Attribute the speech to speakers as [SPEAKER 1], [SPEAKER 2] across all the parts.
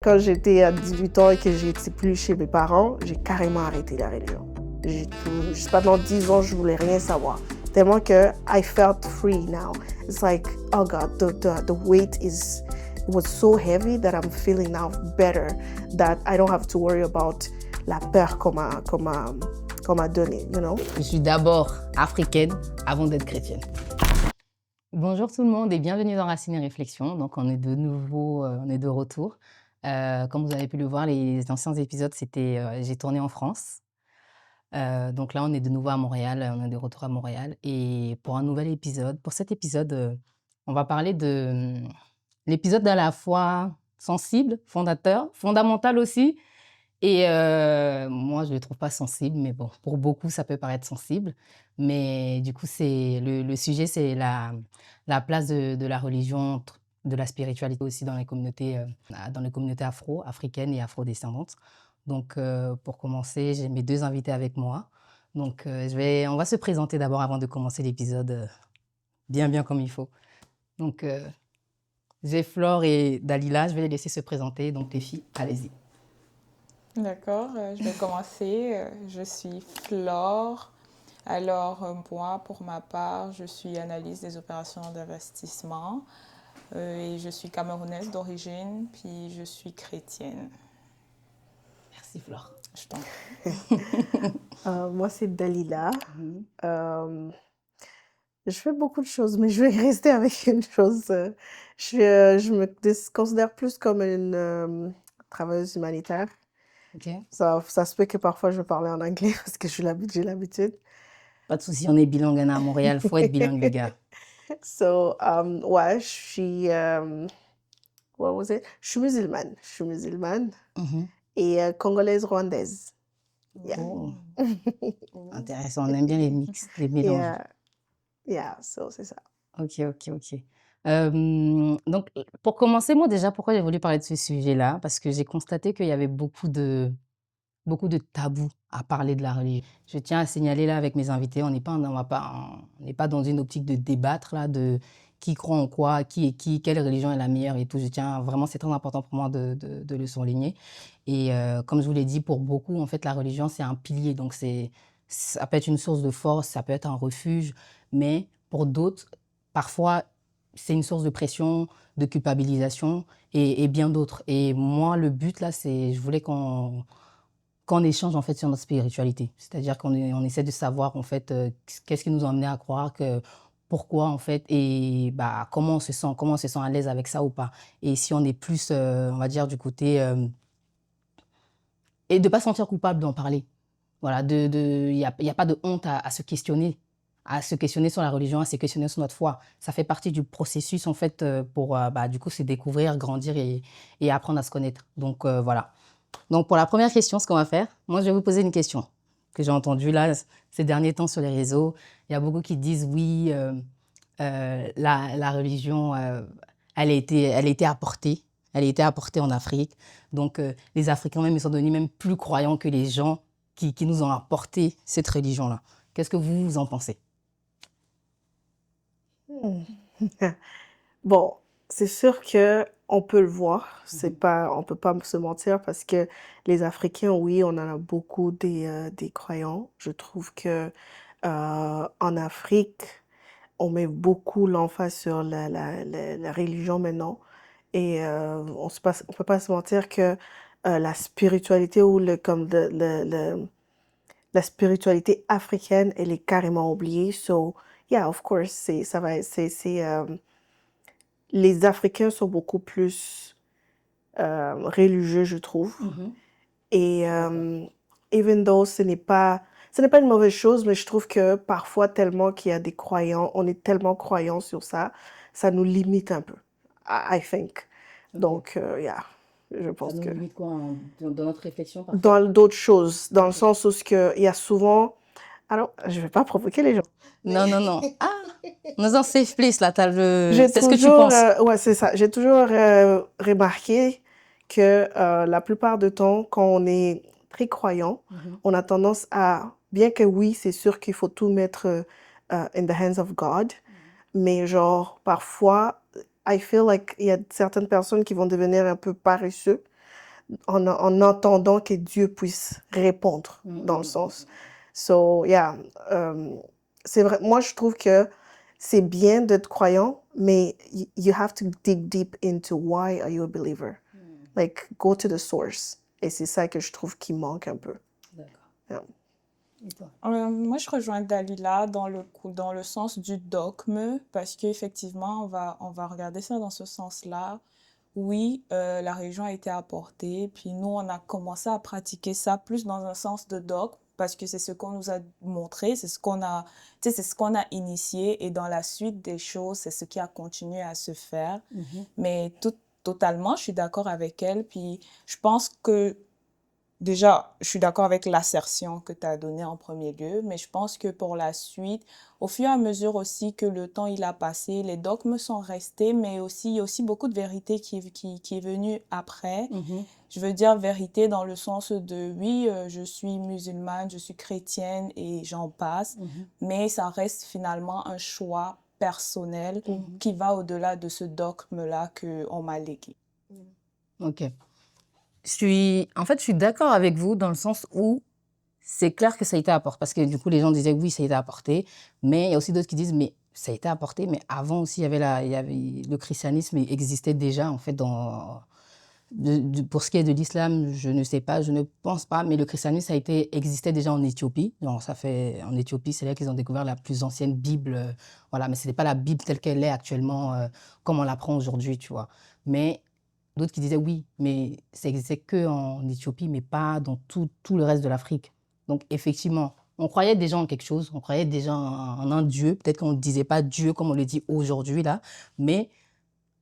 [SPEAKER 1] quand j'étais à 18 ans et que j'étais plus chez mes parents, j'ai carrément arrêté la religion. Juste pendant 10 ans, je voulais rien savoir. Tellement que I felt free now. It's like, oh God, the weight was so heavy that I'm feeling now better, that I don't have to worry about la peur qu'on m'a donnée, you know?
[SPEAKER 2] Je suis d'abord africaine avant d'être chrétienne. Bonjour tout le monde et bienvenue dans Racines et Réflexions. Donc on est de nouveau, on est de retour. Comme vous avez pu le voir, les anciens épisodes, c'était j'ai tourné en France. Donc là, on est de nouveau à Montréal, on est de retour à Montréal. Et pour un nouvel épisode, pour cet épisode, on va parler de l'épisode à la fois sensible, fondamental aussi. Et moi, je ne le trouve pas sensible, mais bon, pour beaucoup, ça peut paraître sensible. Mais du coup, le sujet, c'est la place de la religion, de la spiritualité aussi dans les communautés africaines et afro-descendantes. Donc, pour commencer, j'ai mes deux invités avec moi. Donc, on va se présenter d'abord avant de commencer l'épisode bien comme il faut. Donc, j'ai Flore et Dalila, je vais les laisser se présenter. Donc, les filles, allez-y.
[SPEAKER 3] D'accord, je vais commencer. Je suis Flore. Alors, moi, pour ma part, je suis analyste des opérations d'investissement et je suis camerounaise d'origine, puis je suis chrétienne.
[SPEAKER 2] Merci, Flore.
[SPEAKER 3] Je t'en prie.
[SPEAKER 1] Moi, c'est Dalila. Je fais beaucoup de choses, mais je vais rester avec une chose. Je me considère plus comme une travailleuse humanitaire.
[SPEAKER 2] OK.
[SPEAKER 1] Ça se peut que parfois je vais parler en anglais parce que j'ai l'habitude.
[SPEAKER 2] Pas de souci, on est bilingue à Montréal. Faut être bilingue, les gars.
[SPEAKER 1] So, ouais, je suis, what was it? Je suis musulmane et congolaise rwandaise. Yeah.
[SPEAKER 2] Oh. Intéressant, on aime bien les mix, les mélanges.
[SPEAKER 1] Yeah, so c'est ça.
[SPEAKER 2] OK. Donc, pour commencer, moi déjà, pourquoi j'ai voulu parler de ce sujet-là? Parce que j'ai constaté qu'il y avait beaucoup de tabous à parler de la religion. Je tiens à signaler là avec mes invités, on n'est pas dans une optique de débattre là, de qui croit en quoi, qui est qui, quelle religion est la meilleure et tout. Je tiens vraiment, c'est très important pour moi de le souligner. Et comme je vous l'ai dit, pour beaucoup, en fait, la religion, c'est un pilier. Donc, ça peut être une source de force, ça peut être un refuge. Mais pour d'autres, parfois, c'est une source de pression, de culpabilisation et bien d'autres. Et moi, le but là, je voulais qu'on échange en fait sur notre spiritualité. C'est-à-dire on essaie de savoir en fait qu'est-ce qui nous a amené à croire, pourquoi en fait, et comment on se sent à l'aise avec ça ou pas. Et si on est plus, on va dire, du côté... et de ne pas se sentir coupable d'en parler. Voilà, il n'y a pas de honte à se questionner sur la religion, à se questionner sur notre foi. Ça fait partie du processus en fait pour du coup se découvrir, grandir et apprendre à se connaître. Donc voilà. Donc, pour la première question, ce qu'on va faire, moi, je vais vous poser une question que j'ai entendue là ces derniers temps sur les réseaux. Il y a beaucoup qui disent oui, la religion, elle a été apportée. Elle a été apportée en Afrique. Donc, les Africains même, ils sont devenus même plus croyants que les gens qui nous ont apporté cette religion-là. Qu'est-ce que vous en pensez?
[SPEAKER 1] Bon, c'est sûr que on peut le voir. On peut pas se mentir parce que les Africains, oui, on en a beaucoup des croyants. Je trouve que en Afrique, on met beaucoup l'emphase sur la religion maintenant. Et on peut pas se mentir que la spiritualité ou la spiritualité africaine, elle est carrément oubliée. So, yeah, of course, les Africains sont beaucoup plus religieux, je trouve. Et even though ce n'est pas une mauvaise chose, mais je trouve que parfois, tellement qu'il y a des croyants, on est tellement croyants sur ça, ça nous limite un peu, I think. Donc, yeah, je pense que...
[SPEAKER 2] Ça nous limite quoi dans notre réflexion parfois?
[SPEAKER 1] Dans d'autres choses, dans le sens où il y a souvent... Alors, je ne vais pas provoquer les gens.
[SPEAKER 2] Non. Ah, nous en safe place là,
[SPEAKER 1] C'est
[SPEAKER 2] ce que tu penses.
[SPEAKER 1] ouais, c'est ça. J'ai toujours remarqué que la plupart du temps, quand on est très croyant, on a tendance à, bien que oui, c'est sûr qu'il faut tout mettre in the hands of God, mais genre, parfois, I feel like il y a certaines personnes qui vont devenir un peu paresseux en entendant que Dieu puisse répondre, dans le sens. So, yeah, c'est vrai, moi je trouve que c'est bien d'être croyant, mais you have to dig deep into why are you a believer. Like, go to the source. Et c'est ça que je trouve qui manque un peu.
[SPEAKER 2] D'accord.
[SPEAKER 1] Yeah.
[SPEAKER 2] Et toi?
[SPEAKER 3] Moi, je rejoins Dalila dans dans le sens du dogme, parce qu'effectivement, on va regarder ça dans ce sens-là. Oui, la religion a été apportée, puis nous, on a commencé à pratiquer ça plus dans un sens de dogme, parce que c'est ce qu'on nous a montré, c'est ce qu'on a, tu sais, c'est ce qu'on a initié, et dans la suite des choses, c'est ce qui a continué à se faire. Mais totalement, je suis d'accord avec elle, puis je pense que déjà, je suis d'accord avec l'assertion que tu as donnée en premier lieu, mais je pense que pour la suite, au fur et à mesure aussi que le temps il a passé, les dogmes sont restés, mais aussi, il y a aussi beaucoup de vérité qui est venue après. Je veux dire vérité dans le sens de, oui, je suis musulmane, je suis chrétienne et j'en passe, mais ça reste finalement un choix personnel qui va au-delà de ce dogme-là qu'on m'a légué.
[SPEAKER 2] Ok. En fait, je suis d'accord avec vous dans le sens où c'est clair que ça a été apporté. Parce que du coup, les gens disaient oui, ça a été apporté. Mais il y a aussi d'autres qui disent mais ça a été apporté. Mais avant aussi, le christianisme existait déjà en fait pour ce qui est de l'islam, je ne sais pas, je ne pense pas. Mais le christianisme existait déjà en Éthiopie. En Éthiopie, c'est là qu'ils ont découvert la plus ancienne Bible. Voilà, mais ce n'est pas la Bible telle qu'elle est actuellement, comme on l'apprend aujourd'hui, tu vois. Mais d'autres qui disaient oui, mais ça existait qu'en Éthiopie, mais pas dans tout le reste de l'Afrique. Donc, effectivement, on croyait déjà en quelque chose, on croyait déjà en un Dieu. Peut-être qu'on ne disait pas Dieu comme on le dit aujourd'hui, là, mais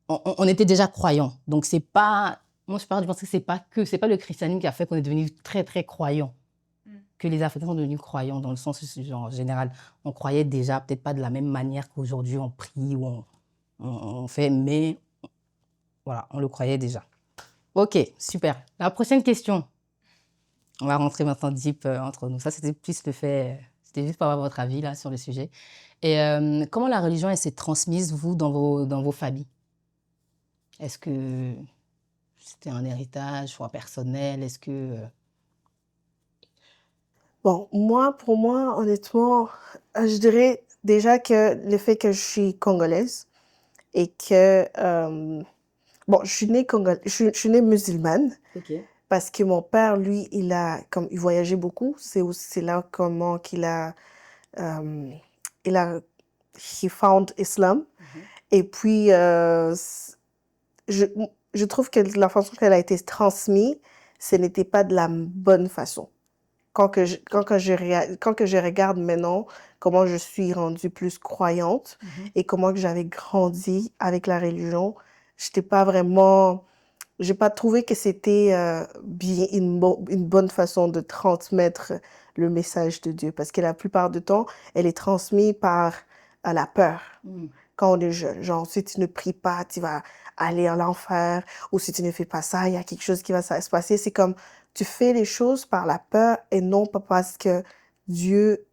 [SPEAKER 2] on était déjà croyants. Donc, c'est pas... Moi, je pense que c'est pas le christianisme qui a fait qu'on est devenu très, très croyants. Que les Africains sont devenus croyants, dans le sens genre, général. On croyait déjà, peut-être pas de la même manière qu'aujourd'hui, on prie ou on fait, mais voilà, on le croyait déjà. Ok, super. La prochaine question. On va rentrer maintenant deep entre nous. Ça, c'était plus le fait... C'était juste pour avoir votre avis là, sur le sujet. Et comment la religion elle s'est transmise, vous, dans vos familles? Est-ce que c'était un héritage, choix personnel? Est-ce que...
[SPEAKER 1] Bon, pour moi, honnêtement, je dirais déjà que le fait que je suis congolaise et que, bon, je suis née musulmane
[SPEAKER 2] Ok.
[SPEAKER 1] parce que mon père, lui, il voyageait beaucoup. C'est là comment il a, he found Islam. Et puis, je, je trouve que la façon qu'elle a été transmise, ce n'était pas de la bonne façon. Quand que je regarde maintenant comment je suis rendue plus croyante et comment que j'avais grandi avec la religion, j'étais pas vraiment, j'ai pas trouvé que c'était bien une bonne façon de transmettre le message de Dieu parce que la plupart du temps, elle est transmise par la peur quand on est jeune. Genre, si tu ne pries pas, tu vas aller à l'enfer, ou si tu ne fais pas ça, il y a quelque chose qui va se passer. C'est comme, tu fais les choses par la peur et non pas parce que Dieu,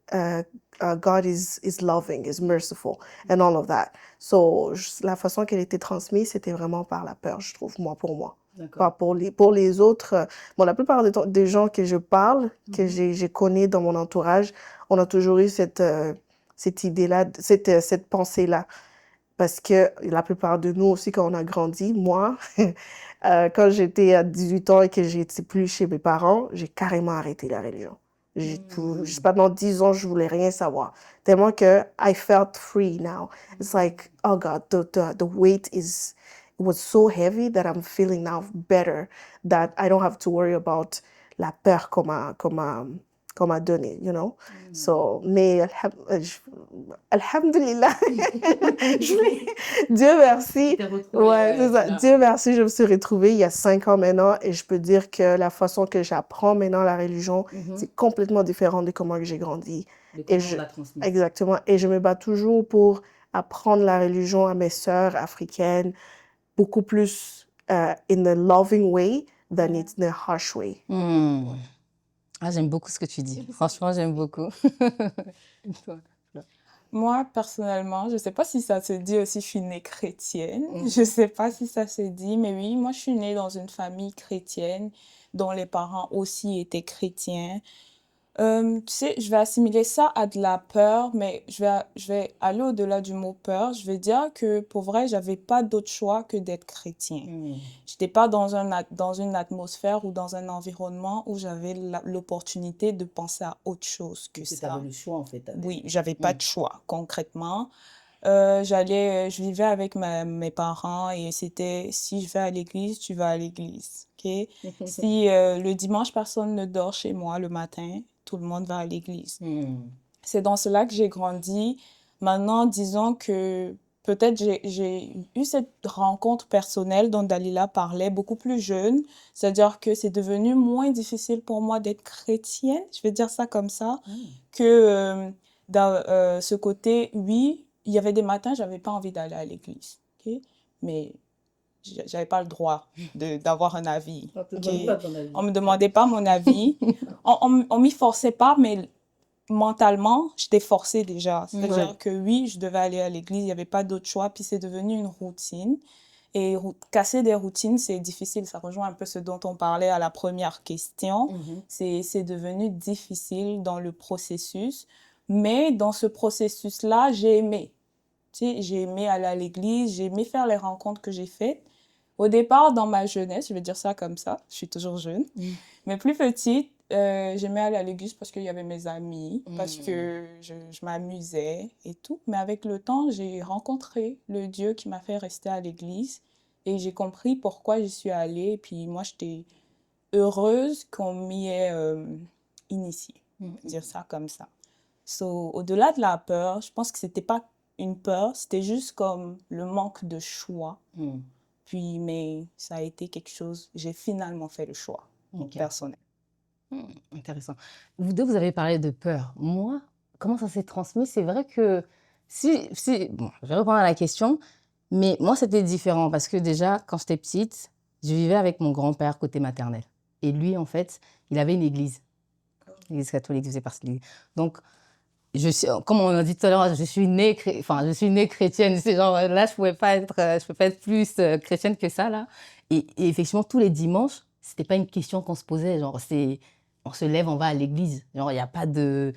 [SPEAKER 1] God is loving, is merciful, and all of that. So, la façon qu'elle était transmise, c'était vraiment par la peur, je trouve, pour moi. Pas pour les autres. Bon, la plupart des gens que je parle, que j'ai connus dans mon entourage, on a toujours eu cette idée-là, cette pensée-là. Parce que la plupart de nous aussi, quand on a grandi, moi, quand j'étais à 18 ans et que j'étais plus chez mes parents, j'ai carrément arrêté la religion. Je sais pas, pendant 10 ans, je voulais rien savoir. Tellement que I felt free now. It's like, oh God, the weight it was so heavy that I'm feeling now better, that I don't have to worry about la peur qu'on m'a donné, you know. So, mais alhamdulillah, Dieu merci. Ouais, c'est ça. Dieu merci, je me suis retrouvée il y a 5 ans maintenant et je peux dire que la façon que j'apprends maintenant la religion, c'est complètement différent de comment j'ai grandi.
[SPEAKER 2] Et comment on l'a transmis.
[SPEAKER 1] Exactement. Et je me bats toujours pour apprendre la religion à mes sœurs africaines, beaucoup plus in a loving way than it's in a harsh way.
[SPEAKER 2] Ah, j'aime beaucoup ce que tu dis. Franchement, j'aime beaucoup.
[SPEAKER 3] Moi, personnellement, je ne sais pas si ça se dit aussi, je suis née chrétienne.
[SPEAKER 2] Mhm.
[SPEAKER 3] Je ne sais pas si ça se dit, mais oui, moi, je suis née dans une famille chrétienne dont les parents aussi étaient chrétiens. Tu sais, je vais assimiler ça à de la peur, mais je vais aller au-delà du mot peur. Je vais dire que pour vrai, j'avais pas d'autre choix que d'être chrétien. J'étais pas dans une atmosphère ou dans un environnement où j'avais l'opportunité de penser à autre chose que
[SPEAKER 2] Tu avais
[SPEAKER 3] ça.
[SPEAKER 2] le choix, en fait.
[SPEAKER 3] Oui, j'avais pas de choix, concrètement. Je vivais avec mes parents et c'était si je vais à l'église, tu vas à l'église, ok? Si le dimanche, personne ne dort chez moi le matin, tout le monde va à l'église. C'est dans cela que j'ai grandi. Maintenant, disons que peut-être j'ai eu cette rencontre personnelle dont Dalila parlait beaucoup plus jeune. C'est-à-dire que c'est devenu moins difficile pour moi d'être chrétienne, je vais dire ça comme ça, que dans ce côté, oui, il y avait des matins, j'avais pas envie d'aller à l'église, ok? Mais j'avais pas le droit d'avoir un avis,
[SPEAKER 2] On te
[SPEAKER 3] ok?
[SPEAKER 2] demande pas ton avis.
[SPEAKER 3] On me demandait pas mon avis. On m'y forçait pas, mais mentalement, j'étais forcée déjà. C'est-à-dire que oui, je devais aller à l'église, il n'y avait pas d'autre choix, puis c'est devenu une routine. Et casser des routines, c'est difficile. Ça rejoint un peu ce dont on parlait à la première question. C'est devenu difficile dans le processus. Mais dans ce processus-là, j'ai aimé. Tu sais, j'ai aimé aller à l'église, j'ai aimé faire les rencontres que j'ai faites. Au départ, dans ma jeunesse, je vais dire ça comme ça, je suis toujours jeune, mais plus petite, j'aimais aller à l'église parce qu'il y avait mes amis, parce que je m'amusais et tout. Mais avec le temps, j'ai rencontré le Dieu qui m'a fait rester à l'église et j'ai compris pourquoi j'y suis allée. Et puis moi, j'étais heureuse qu'on m'y ait initiée, dire ça comme ça. So, au-delà de la peur, je pense que c'était pas une peur, c'était juste comme le manque de choix. Puis, mais ça a été quelque chose, j'ai finalement fait le choix personnel.
[SPEAKER 2] Intéressant. Vous deux, vous avez parlé de peur. Moi, comment ça s'est transmis? C'est vrai que bon, je vais répondre à la question, mais moi, c'était différent parce que déjà, quand j'étais petite, je vivais avec mon grand-père côté maternel. Et lui, en fait, il avait une église catholique, il faisait partie de l'église. Donc, comme on a dit tout à l'heure, je suis née chrétienne. C'est genre, là, je pouvais pas être plus chrétienne que ça, là. Et effectivement, tous les dimanches, c'était pas une question qu'on se posait. Genre, on se lève, on va à l'église. Genre, il n'y a pas de...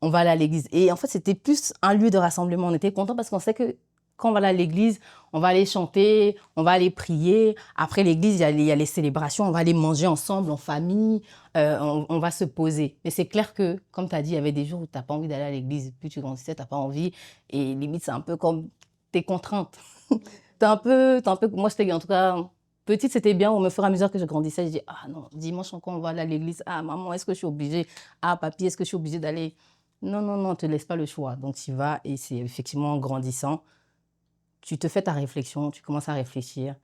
[SPEAKER 2] On va aller à l'église. Et en fait, c'était plus un lieu de rassemblement. On était contents parce qu'on sait que quand on va aller à l'église, on va aller chanter, on va aller prier. Après l'église, il y a les célébrations, on va aller manger ensemble, en famille, on va se poser. Mais c'est clair que, comme tu as dit, il y avait des jours où tu n'as pas envie d'aller à l'église. Puis tu grandissais, tu n'as pas envie. Et limite, c'est un peu comme tes contraintes. Moi, j'étais en tout cas... Petite, c'était bien. Au fur et à mesure que je grandissais, je dis ah non, dimanche encore, on va aller à l'église. Ah maman, est-ce que je suis obligée? Ah papi, est-ce que je suis obligée d'aller? Non, non, non, ne te laisse pas le choix. Donc tu y vas et c'est effectivement en grandissant, tu te fais ta réflexion, tu commences à réfléchir.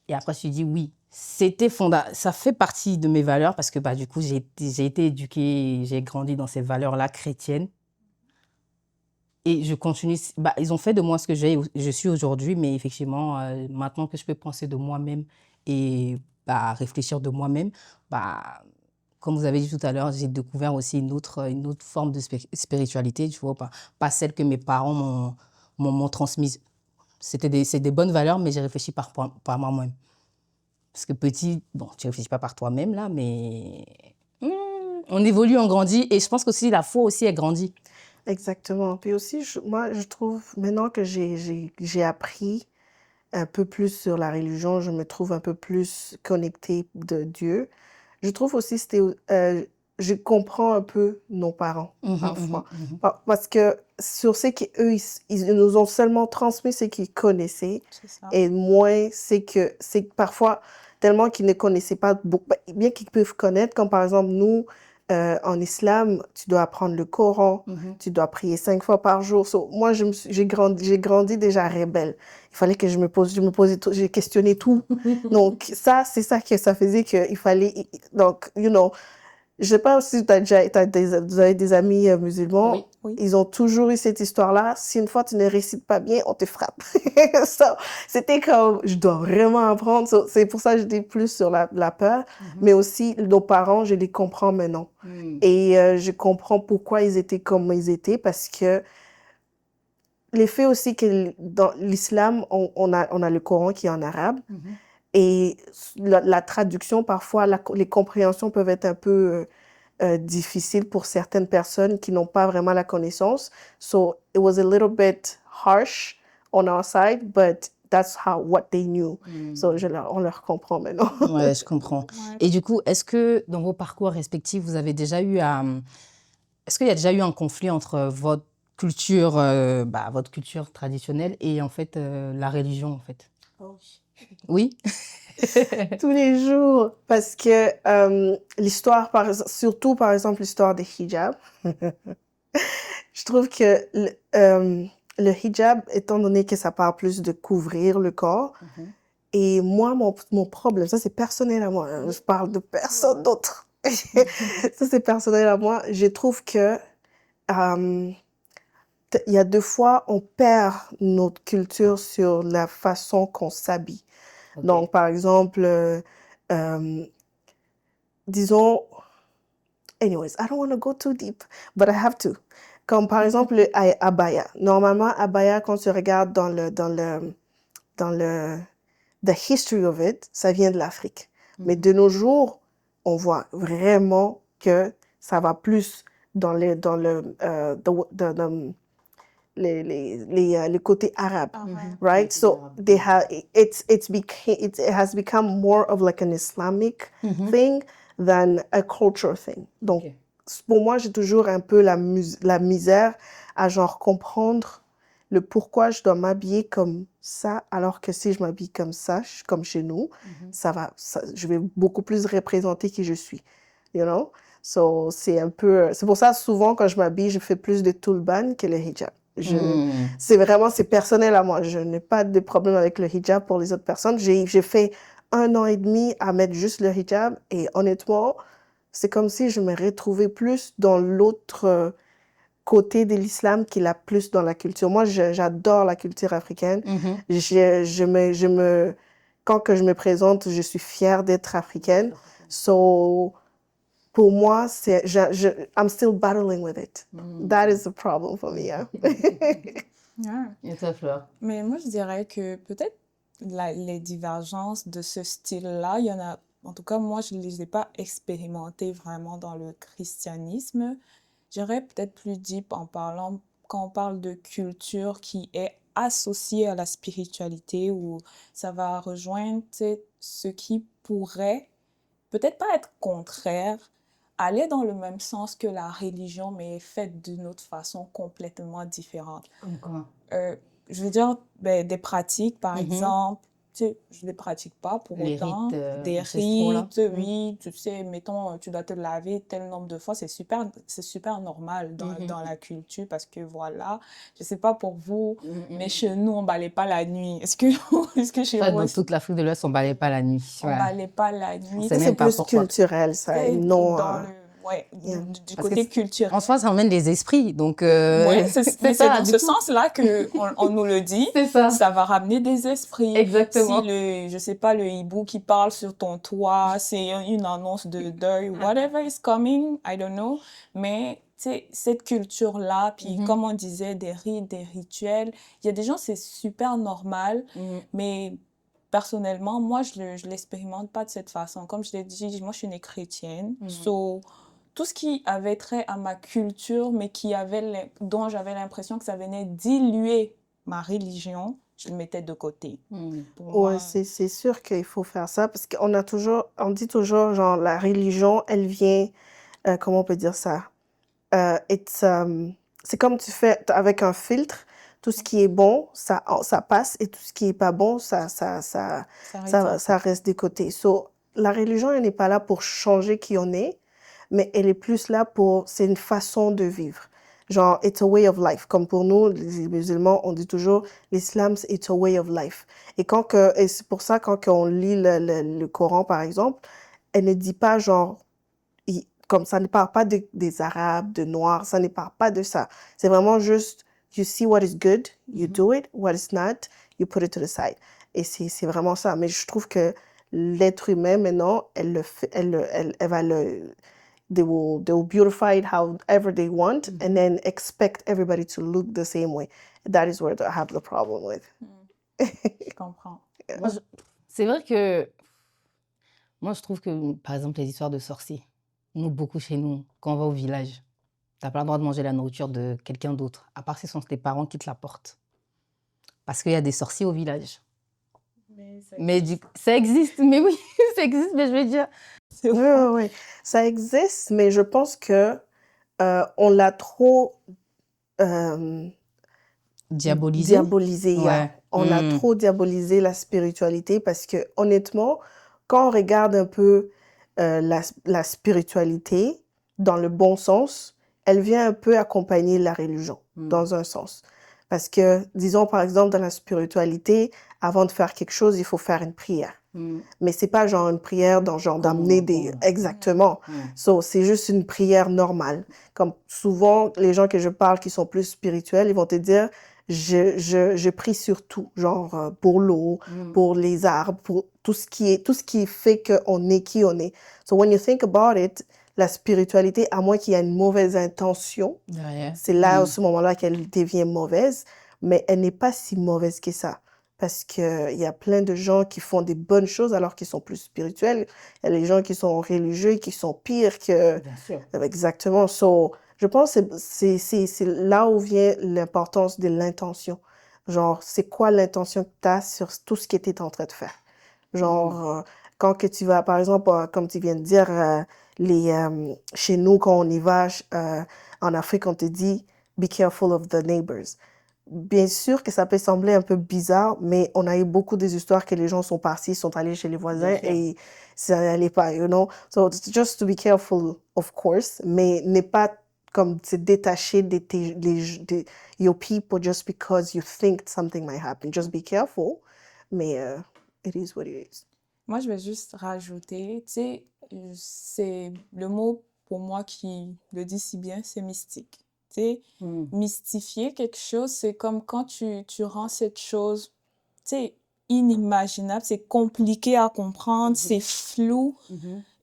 [SPEAKER 2] Et après, tu dis oui, ça fait partie de mes valeurs parce que du coup, j'ai été éduquée, j'ai grandi dans ces valeurs-là chrétiennes. Et je continue. Ils ont fait de moi ce que je suis aujourd'hui, mais effectivement, maintenant que je peux penser de moi-même et réfléchir de moi-même, comme vous avez dit tout à l'heure, j'ai découvert aussi une autre forme de spiritualité, tu vois, pas celle que mes parents m'ont transmise. C'est des bonnes valeurs, mais j'ai réfléchi par moi-même. Parce que petit, bon, tu réfléchis pas par toi-même, là, mais on évolue, on grandit. Et je pense qu'aussi, la foi aussi, elle grandit.
[SPEAKER 1] Exactement. Puis aussi, moi, je trouve, maintenant que j'ai appris un peu plus sur la religion, je me trouve un peu plus connectée de Dieu. Je trouve aussi je comprends un peu nos parents, parfois. Parce que sur ce qu'eux, ils nous ont seulement transmis ce qu'ils connaissaient.
[SPEAKER 3] C'est ça.
[SPEAKER 1] Et moins, c'est parfois, tellement qu'ils ne connaissaient pas beaucoup, bien qu'ils peuvent connaître, comme par exemple, nous, en islam, tu dois apprendre le Coran, tu dois prier 5 fois par jour. Moi, j'ai grandi déjà rebelle. Il fallait que j'ai questionné tout. Donc, c'est ça que ça faisait qu'il fallait, donc, je sais pas si vous avez des amis musulmans.
[SPEAKER 3] Oui. Oui.
[SPEAKER 1] Ils ont toujours eu cette histoire-là. Si une fois tu ne récites pas bien, on te frappe. So, c'était comme, je dois vraiment apprendre. So, c'est pour ça que je dis plus sur la peur. Mais aussi, nos parents, je les comprends maintenant. Et je comprends pourquoi ils étaient comme ils étaient, parce que l'effet aussi que dans l'islam, on a le Coran qui est en arabe. Et la traduction, parfois, les compréhensions peuvent être un peu difficiles pour certaines personnes qui n'ont pas vraiment la connaissance. So it was a little bit harsh on our side, but that's what they knew. So on leur comprend maintenant.
[SPEAKER 2] Ouais, je comprends.
[SPEAKER 3] Ouais.
[SPEAKER 2] Et du coup, est-ce que dans vos parcours respectifs, vous avez déjà eu est-ce qu'il y a déjà eu un conflit entre votre culture traditionnelle et en fait la religion en fait? Oui?
[SPEAKER 1] Tous les jours, parce que l'histoire, surtout par exemple l'histoire des hijabs, je trouve que le hijab, étant donné que ça parle plus de couvrir le corps, et moi, mon problème, ça c'est personnel à moi, hein, je parle de personne d'autre. Ça c'est personnel à moi. Je trouve que il y a deux fois, on perd notre culture sur la façon qu'on s'habille. Donc, par exemple, disons, anyways, I don't want to go too deep, but I have to. Comme par exemple le abaya. Normalement, abaya, quand tu regardes dans le the history of it, ça vient de l'Afrique. Mais de nos jours, on voit vraiment que ça va plus dans le côté arabe, right? So they have it has become more of like an Islamic thing than a culture thing. Donc pour moi, j'ai toujours un peu la misère à genre comprendre le pourquoi je dois m'habiller comme ça, alors que si je m'habille comme ça, comme chez nous, je vais beaucoup plus représenter qui je suis, you know? So c'est pour ça souvent quand je m'habille, je fais plus de tulban que le hijab. C'est personnel à moi. Je n'ai pas de problème avec le hijab pour les autres personnes. J'ai fait 1 an et demi à mettre juste le hijab et honnêtement, c'est comme si je me retrouvais plus dans l'autre côté de l'islam qu'il a plus dans la culture. Moi, j'adore la culture africaine. Quand que je me présente, je suis fière d'être africaine. So, pour moi, I'm still battling with it. That is a problem for me. Yeah.
[SPEAKER 3] Yeah.
[SPEAKER 2] Et toi, Fleur?
[SPEAKER 3] Mais moi, je dirais que peut-être les divergences de ce style-là, il y en a, en tout cas, moi, je ne les ai pas expérimentées vraiment dans le christianisme. J'irais peut-être plus deep en parlant, quand on parle de culture qui est associée à la spiritualité, où ça va rejoindre ce qui pourrait peut-être pas être contraire, aller dans le même sens que la religion, mais faite d'une autre façon complètement différente.
[SPEAKER 2] Comme quoi?
[SPEAKER 3] Je veux dire, des pratiques, par exemple, tu sais, je ne les pratique pas pour
[SPEAKER 2] Les
[SPEAKER 3] autant.
[SPEAKER 2] rites
[SPEAKER 3] Des
[SPEAKER 2] ancestraux, là.
[SPEAKER 3] rites, oui, tu sais, mettons, tu dois te laver tel nombre de fois, c'est super normal dans la culture parce que voilà, je sais pas pour vous, mais chez nous, on balaye pas la nuit. Est-ce que chez
[SPEAKER 2] Ça,
[SPEAKER 3] vous,
[SPEAKER 2] dans toute l'Afrique de l'Ouest, on balaye pas la nuit.
[SPEAKER 3] on balaye pas la nuit?
[SPEAKER 2] sait
[SPEAKER 1] C'est
[SPEAKER 2] même pas
[SPEAKER 1] plus
[SPEAKER 2] pourquoi.
[SPEAKER 1] culturel, ça.
[SPEAKER 3] C'est
[SPEAKER 1] Non.
[SPEAKER 3] dans le, ouais,
[SPEAKER 1] Yeah.
[SPEAKER 3] du
[SPEAKER 2] Parce
[SPEAKER 3] côté
[SPEAKER 2] que
[SPEAKER 3] culturel.
[SPEAKER 2] En soi, ça emmène les esprits. Donc,
[SPEAKER 3] Ouais, c'est
[SPEAKER 2] ça,
[SPEAKER 3] dans
[SPEAKER 2] du
[SPEAKER 3] ce
[SPEAKER 2] coup.
[SPEAKER 3] sens-là on nous le dit.
[SPEAKER 2] C'est ça.
[SPEAKER 3] Ça va ramener des esprits.
[SPEAKER 2] Exactement.
[SPEAKER 3] Si je sais pas, le hibou qui parle sur ton toit, c'est une annonce de deuil, whatever is coming, I don't know. Mais, tu sais, cette culture-là, puis comme on disait, des rites, des rituels, il y a des gens, c'est super normal, mais personnellement, moi, je l'expérimente pas de cette façon. Comme je l'ai dit, moi, je suis née chrétienne. So, tout ce qui avait trait à ma culture, mais dont j'avais l'impression que ça venait diluer ma religion, je le mettais de côté. Pour
[SPEAKER 1] Ouais,
[SPEAKER 3] moi,
[SPEAKER 1] c'est sûr qu'il faut faire ça parce on dit toujours, genre, la religion, elle vient, comment on peut dire ça? C'est comme tu fais avec un filtre, tout ce qui est bon, ça passe et tout ce qui est pas bon, ça reste de côté. So, la religion, elle n'est pas là pour changer qui on est, mais elle est plus là c'est une façon de vivre. Genre, it's a way of life. Comme pour nous, les musulmans, on dit toujours, l'islam, it's a way of life. Et c'est pour ça, quand on lit le Coran, par exemple, elle ne dit pas genre, comme ça ne parle pas des Arabes, de Noirs, ça ne parle pas de ça. C'est vraiment juste, you see what is good, you do it, what is not, you put it to the side. Et c'est vraiment ça. Mais je trouve que l'être humain, maintenant, elle le fait, elle va le, they will beautify it however they want and then expect everybody to look the same way. That is where I have the problem with.
[SPEAKER 3] Je comprends.
[SPEAKER 2] Moi, c'est vrai que moi, je trouve que, par exemple, les histoires de sorciers, nous, beaucoup chez nous, quand on va au village, t'as pas le droit de manger la nourriture de quelqu'un d'autre, à part si ce sont tes parents qui te l'apportent. Parce qu'il y a des sorciers au village. Mais ça existe, mais oui, ça existe, mais je veux dire...
[SPEAKER 1] Oui, ça existe, mais je pense que on l'a trop diabolisé.
[SPEAKER 2] Ouais.
[SPEAKER 1] On a trop diabolisé la spiritualité parce que honnêtement, quand on regarde un peu la spiritualité dans le bon sens, elle vient un peu accompagner la religion dans un sens. Parce que, disons par exemple, dans la spiritualité, avant de faire quelque chose, il faut faire une prière. Mais c'est pas genre une prière dans genre d'amener des... Exactement. So, c'est juste une prière normale. Comme souvent, les gens que je parle qui sont plus spirituels, ils vont te dire, je prie sur tout, genre pour l'eau, pour les arbres, pour tout ce qui fait qu'on est qui on est. So when you think about it, la spiritualité, à moins qu'il y ait une mauvaise intention, c'est là, à ce moment-là, qu'elle devient mauvaise, mais elle n'est pas si mauvaise que ça. Parce qu'il y a plein de gens qui font des bonnes choses alors qu'ils sont plus spirituels. Il y a les gens qui sont religieux et qui sont pires que...
[SPEAKER 2] Bien sûr.
[SPEAKER 1] Exactement. So, je pense que c'est là où vient l'importance de l'intention. Genre, c'est quoi l'intention que tu as sur tout ce que tu es en train de faire? Genre, quand que tu vas, par exemple, comme tu viens de dire, chez nous, quand on y va en Afrique, on te dit « Be careful of the neighbors ». Bien sûr que ça peut sembler un peu bizarre, mais on a eu beaucoup des histoires que les gens sont partis, sont allés chez les voisins et ça n'allait pas, you know. So just to be careful, of course, mais n'est pas comme se détacher de your people just because you think something might happen. Just be careful, mais it is what it is.
[SPEAKER 3] Moi, je vais juste rajouter, tu sais, c'est le mot pour moi qui le dit si bien, c'est mystique. Tu sais, mystifier quelque chose, c'est comme quand tu rends cette chose, tu sais, inimaginable, c'est compliqué à comprendre, c'est flou.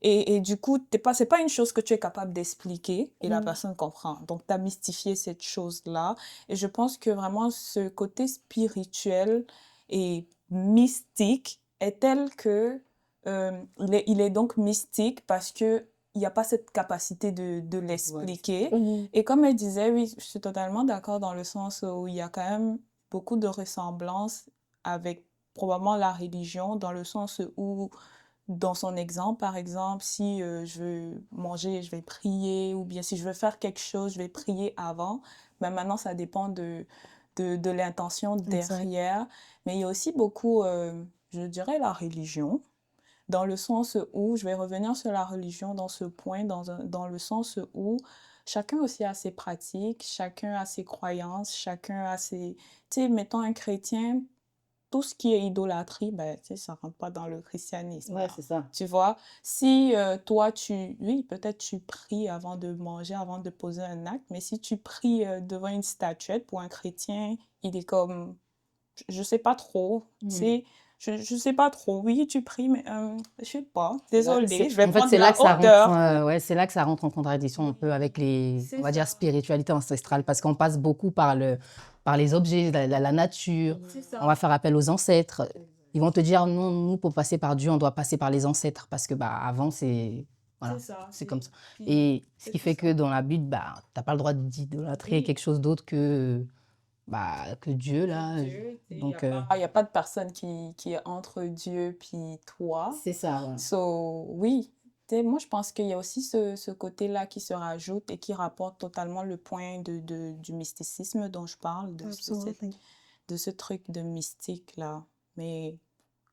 [SPEAKER 3] Et du coup, c'est pas une chose que tu es capable d'expliquer et la personne comprend. Donc, tu as mystifié cette chose-là. Et je pense que vraiment, ce côté spirituel et mystique est tel que il est donc mystique parce que il n'y a pas cette capacité de l'expliquer. Et comme elle disait, oui, je suis totalement d'accord dans le sens où il y a quand même beaucoup de ressemblances avec probablement la religion, dans le sens où, dans son exemple, par exemple, si je veux manger, je vais prier, ou bien si je veux faire quelque chose, je vais prier avant. Mais maintenant, ça dépend de l'intention derrière. Mais il y a aussi beaucoup, je dirais, la religion, dans le sens où, je vais revenir sur la religion dans ce point, dans le sens où chacun aussi a ses pratiques, chacun a ses croyances, chacun a ses... Tu sais, mettons un chrétien, tout ce qui est idolâtrie, ben, tu sais, ça rentre pas dans le christianisme.
[SPEAKER 2] Ouais, c'est ça.
[SPEAKER 3] Tu vois, si toi, oui, peut-être tu pries avant de manger, avant de poser un acte, mais si tu pries devant une statuette, pour un chrétien, il est comme, je sais pas trop, tu sais, je sais pas trop. Oui, tu pries, mais je sais pas. Désolée, je vais
[SPEAKER 2] En fait,
[SPEAKER 3] prendre
[SPEAKER 2] c'est
[SPEAKER 3] de
[SPEAKER 2] là
[SPEAKER 3] la
[SPEAKER 2] que ça
[SPEAKER 3] hauteur.
[SPEAKER 2] rentre, ouais, c'est là que ça rentre en contradiction un peu avec on va dire, spiritualité ancestrale, parce qu'on passe beaucoup par les objets, la nature. On va faire appel aux ancêtres. Ils vont te dire, non, nous, pour passer par Dieu, on doit passer par les ancêtres, parce que avant, voilà, c'est comme ça. Et ce qui fait que dans la Bible, tu n'as pas le droit d'idolâtrer quelque chose d'autre que Dieu, là. Donc,
[SPEAKER 3] il n'y a pas de personne qui est entre Dieu puis toi.
[SPEAKER 2] c'est ça, ouais.
[SPEAKER 3] So, oui. Tu sais, moi, je pense qu'il y a aussi ce côté-là qui se rajoute et qui rapporte totalement le point du mysticisme dont je parle, de ce truc de mystique-là. Mais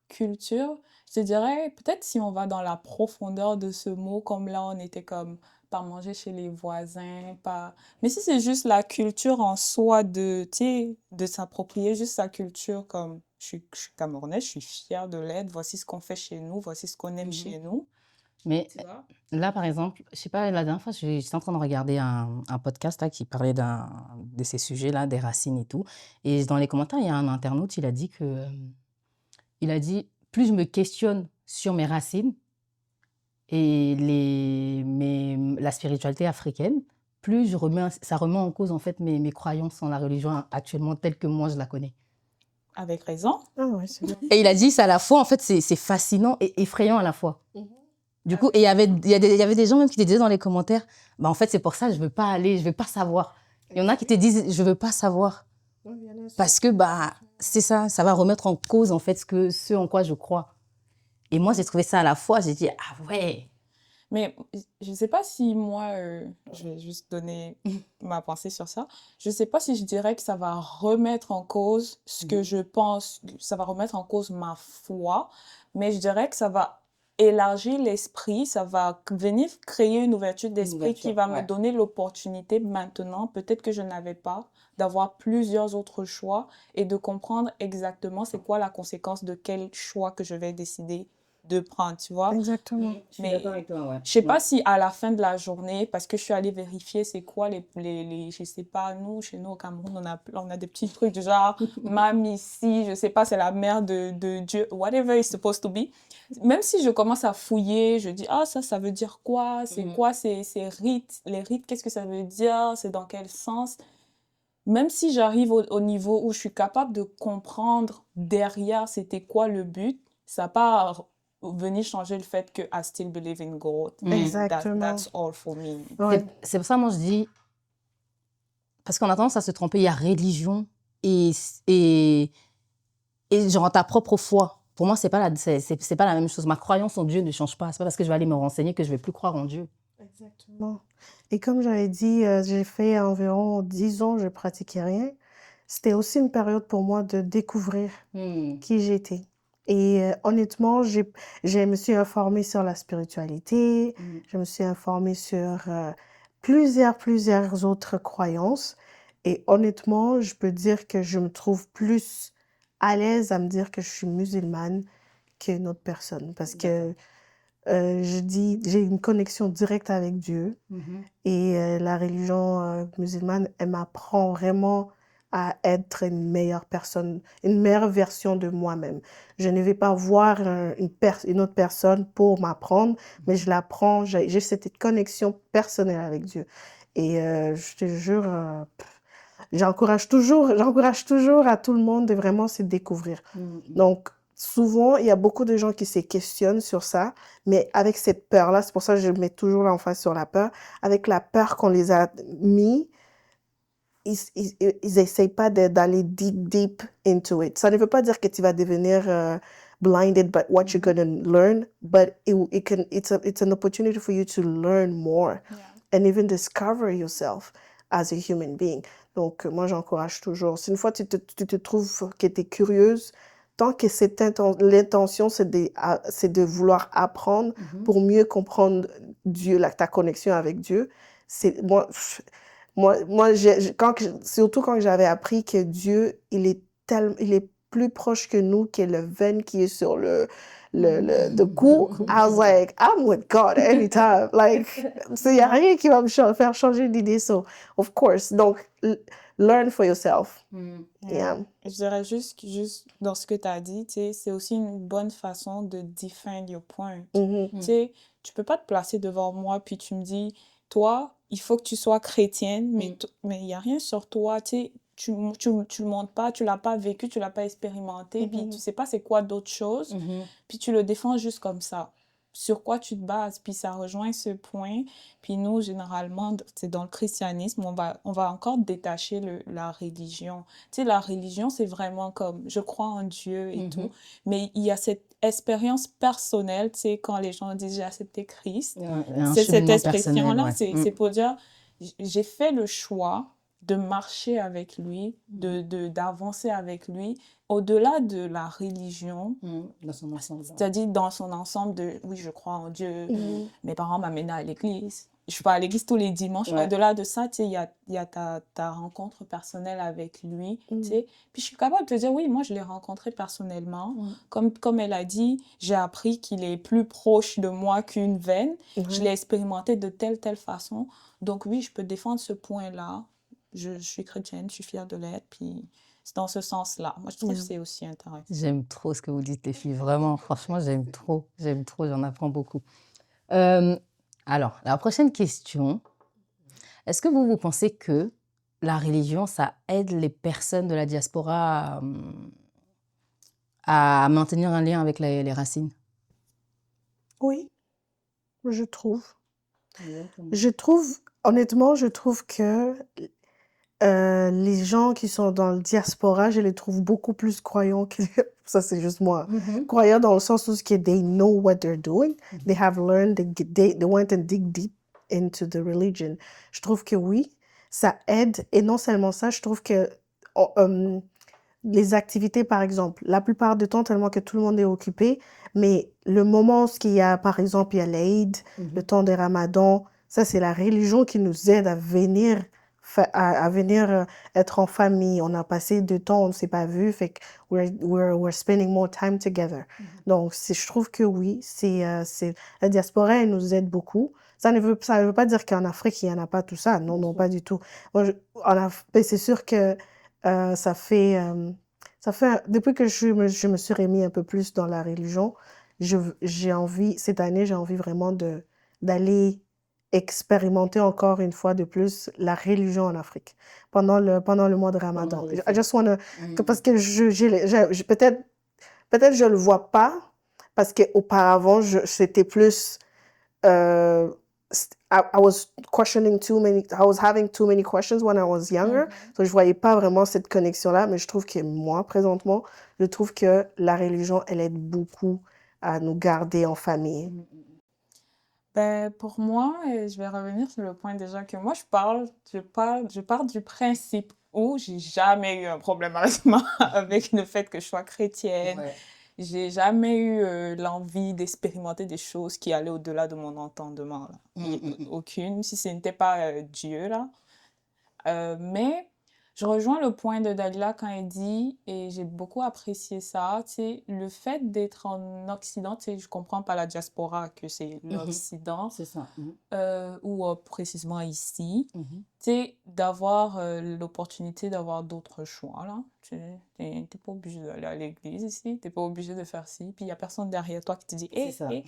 [SPEAKER 3] culture, je te dirais, peut-être si on va dans la profondeur de ce mot, comme là, on était comme pas manger chez les voisins, pas... Mais si c'est juste la culture en soi tu sais, de s'approprier juste sa culture comme je suis camerounaise, je suis fière de l'être, voici ce qu'on fait chez nous, voici ce qu'on aime chez nous.
[SPEAKER 2] Mais
[SPEAKER 3] tu vois.
[SPEAKER 2] là, par exemple, je sais pas, la dernière fois, j'étais en train de regarder un podcast là, qui parlait de ces sujets-là, des racines et tout. Et dans les commentaires, il y a un internaute, il a dit il a dit, plus je me questionne sur mes racines et la spiritualité africaine, plus ça remet en cause en fait mes croyances en la religion actuellement telle que moi je la connais.
[SPEAKER 3] Avec raison.
[SPEAKER 1] Ah ouais, c'est bien.
[SPEAKER 2] Et il a dit, c'est à la fois, en fait, c'est fascinant et effrayant à la fois. Du coup, et il y avait des gens même qui te disaient dans les commentaires, bah, en fait, c'est pour ça que je veux pas aller, je veux pas savoir. Il y en a qui te disent, je veux pas savoir.
[SPEAKER 1] Ouais, il y en a
[SPEAKER 2] Parce que, bah, c'est ça va remettre en cause, en fait, ce en quoi je crois. Et moi, j'ai trouvé ça à la fois, j'ai dit, ah ouais.
[SPEAKER 3] Mais je ne sais pas si moi, je vais juste donner ma pensée sur ça. Je ne sais pas si je dirais que ça va remettre en cause ce que je pense, ça va remettre en cause ma foi, mais je dirais que ça va élargir l'esprit, ça va venir créer une ouverture d'esprit qui va me donner l'opportunité maintenant, peut-être que je n'avais pas, d'avoir plusieurs autres choix et de comprendre exactement c'est quoi la conséquence de quel choix que je vais décider de prendre, tu vois.
[SPEAKER 1] Exactement.
[SPEAKER 2] Je suis
[SPEAKER 3] Mais
[SPEAKER 2] d'accord avec toi, ouais.
[SPEAKER 3] je sais pas si à la fin de la journée, parce que je suis allée vérifier c'est quoi je sais pas, chez nous au Cameroun, on a des petits trucs du genre, Mam ici, je sais pas, c'est la mère de Dieu, whatever it's supposed to be. Même si je commence à fouiller, je dis, ah, ça veut dire quoi? C'est quoi ces rites? Les rites, qu'est-ce que ça veut dire? C'est dans quel sens? Même si j'arrive au niveau où je suis capable de comprendre derrière c'était quoi le but, ça n'a pas venir changer le fait que I still believe in God. And
[SPEAKER 1] Exactement.
[SPEAKER 3] that's all for me.
[SPEAKER 1] Ouais.
[SPEAKER 2] C'est pour ça, moi, je dis, parce qu'on a tendance à se tromper, il y a religion et genre ta propre foi. Pour moi, c'est pas la même chose. Ma croyance en Dieu ne change pas. C'est pas parce que je vais aller me renseigner que je vais plus croire en Dieu.
[SPEAKER 1] Exactement. Et comme j'avais dit, j'ai fait environ 10 ans, je pratiquais rien. C'était aussi une période pour moi de découvrir qui j'étais. Et honnêtement, je me suis informée sur la spiritualité, je me suis informée sur plusieurs autres croyances. Et honnêtement, je peux dire que je me trouve plus à l'aise à me dire que je suis musulmane qu'une autre personne. Parce que j'ai une connexion directe avec Dieu. Et la religion musulmane, elle m'apprend vraiment à être une meilleure personne, une meilleure version de moi-même. Je ne vais pas voir une autre personne pour m'apprendre, mais je l'apprends, j'ai cette connexion personnelle avec Dieu. Et je te jure, j'encourage toujours à tout le monde de vraiment se découvrir. Donc, souvent, il y a beaucoup de gens qui se questionnent sur ça, mais avec cette peur-là, c'est pour ça que je mets toujours l'emphase sur la peur, avec la peur qu'on les a mis, ils essayent pas d'aller deep into it. Ça ne veut pas dire que tu vas devenir blinded by what you're going to learn, but it's an opportunity for you to learn more and even discover yourself as a human being. Donc, moi, j'encourage toujours. Si une fois tu te trouves que tu es curieuse, tant que l'intention, c'est de vouloir apprendre pour mieux comprendre Dieu, ta connexion avec Dieu, c'est surtout quand j'avais appris que Dieu, il est plus proche que nous que le veine qui est sur le cou. I was like, I'm with God anytime. Like, il n'y a rien qui va me faire changer d'idée. So, of course. Donc, learn for yourself. Yeah.
[SPEAKER 3] Je dirais juste dans ce que tu as dit, tu sais, c'est aussi une bonne façon de defend your point. Tu sais, tu peux pas te placer devant moi puis tu me dis, toi, il faut que tu sois chrétienne, mais il n'y a rien sur toi, tu sais, tu le montres pas, tu l'as pas vécu, tu l'as pas expérimenté, puis tu sais pas c'est quoi d'autres choses, puis tu le défends juste comme ça. Sur quoi tu te bases? Puis ça rejoint ce point. Puis nous, généralement, c'est dans le christianisme, on va encore détacher la religion. Tu sais, la religion, c'est vraiment comme, je crois en Dieu et tout. Mais il y a cette expérience personnelle, tu sais, quand les gens disent « j'ai accepté Christ », c'est cette expression-là, c'est pour dire « j'ai fait le choix de marcher avec lui, d'avancer avec lui ». Au-delà de la religion,
[SPEAKER 2] dans son ensemble.
[SPEAKER 3] c'est-à-dire dans son ensemble de « oui, je crois en Dieu, mes parents m'amènent à l'église, je vais à l'église tous les dimanches.
[SPEAKER 2] Ouais.
[SPEAKER 3] Au-delà de ça, tu sais, il y a ta rencontre personnelle avec lui, tu
[SPEAKER 1] Mm.
[SPEAKER 3] sais. Puis je suis capable de te dire, oui, moi, je l'ai rencontré personnellement.
[SPEAKER 2] Mm.
[SPEAKER 3] Comme elle a dit, j'ai appris qu'il est plus proche de moi qu'une veine. Je
[SPEAKER 1] Ouais.
[SPEAKER 3] l'ai expérimenté de telle façon. Donc oui, je peux défendre ce point-là. Je suis chrétienne, je suis fière de l'être, puis c'est dans ce sens-là. Moi, je trouve que
[SPEAKER 1] Yeah.
[SPEAKER 3] c'est aussi intéressant.
[SPEAKER 2] J'aime trop ce que vous dites, les filles. Vraiment, franchement, j'aime trop, j'en apprends beaucoup. Alors, la prochaine question. Est-ce que vous pensez que la religion, ça aide les personnes de la diaspora à maintenir un lien avec les racines?
[SPEAKER 1] Oui, je trouve. Je trouve, honnêtement, je trouve que les gens qui sont dans le diaspora, je les trouve beaucoup plus croyants que... Ça, c'est juste moi. Croyants dans le sens où they know what they're doing. They have learned, they went and dig deep into the religion. Je trouve que oui, ça aide. Et non seulement ça, je trouve que les activités, par exemple, la plupart du temps, tellement que tout le monde est occupé, mais le moment où il y a, par exemple, il y a l'Aïd, le temps des Ramadans, ça, c'est la religion qui nous aide à venir, à venir être en famille. On a passé du temps, on ne s'est pas vu, fait que we're spending more time together. Donc, je trouve que oui, la diaspora, elle nous aide beaucoup. Ça ne veut pas dire qu'en Afrique, il n'y en a pas tout ça. Non, non, pas du tout. Moi, mais c'est sûr que ça fait, depuis que je me suis remis un peu plus dans la religion, j'ai envie, cette année, j'ai envie vraiment d'aller expérimenter encore une fois de plus la religion en Afrique pendant le mois de Ramadan. I just wanna, parce que peut-être je le vois pas parce qu'auparavant, c'était plus, I was questioning I was having too many questions when I was younger. Donc, je voyais pas vraiment cette connexion-là, mais je trouve que moi, présentement, je trouve que la religion, elle aide beaucoup à nous garder en famille.
[SPEAKER 3] Ben, pour moi, je vais revenir sur le point déjà que moi, je pars du principe où j'ai jamais eu un problème avec le fait que je sois chrétienne.
[SPEAKER 2] Ouais.
[SPEAKER 3] J'ai jamais eu l'envie d'expérimenter des choses qui allaient au-delà de mon entendement, là. Aucune, si ce n'était pas Dieu, là. Mais je rejoins le point de Dalila quand elle dit, et j'ai beaucoup apprécié ça, tu sais, le fait d'être en Occident, tu sais, je comprends pas la diaspora, que c'est l'Occident,
[SPEAKER 2] C'est ça.
[SPEAKER 3] ou précisément ici, tu sais, d'avoir l'opportunité d'avoir d'autres choix, là. Tu n'es pas obligé d'aller à l'église ici, tu n'es pas obligé de faire ci, puis il n'y a personne derrière toi qui te dit «
[SPEAKER 2] C'est
[SPEAKER 3] Hé,
[SPEAKER 2] ça.
[SPEAKER 3] hé ».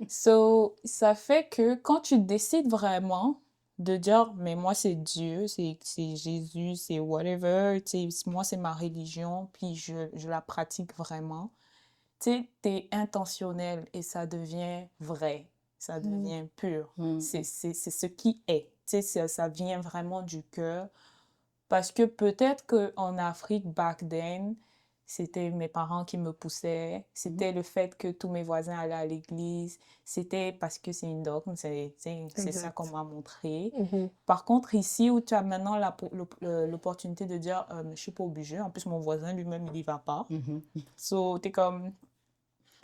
[SPEAKER 3] So, ça fait que quand tu décides vraiment de dire, mais moi, c'est Dieu, c'est Jésus, c'est whatever, tu sais, moi, c'est ma religion, puis je la pratique vraiment, tu sais, t'es intentionnel et ça devient vrai, ça devient pur. C'est ce qui est, tu sais, ça vient vraiment du cœur. Parce que peut-être qu'en Afrique, back then, c'était mes parents qui me poussaient, c'était le fait que tous mes voisins allaient à l'église, c'était parce que c'est une dogme, c'est ça
[SPEAKER 1] Exact.
[SPEAKER 3] qu'on m'a montré. Par contre, ici où tu as maintenant l'opportunité de dire je suis pas obligée, en plus mon voisin lui-même il y va pas. So, t'es comme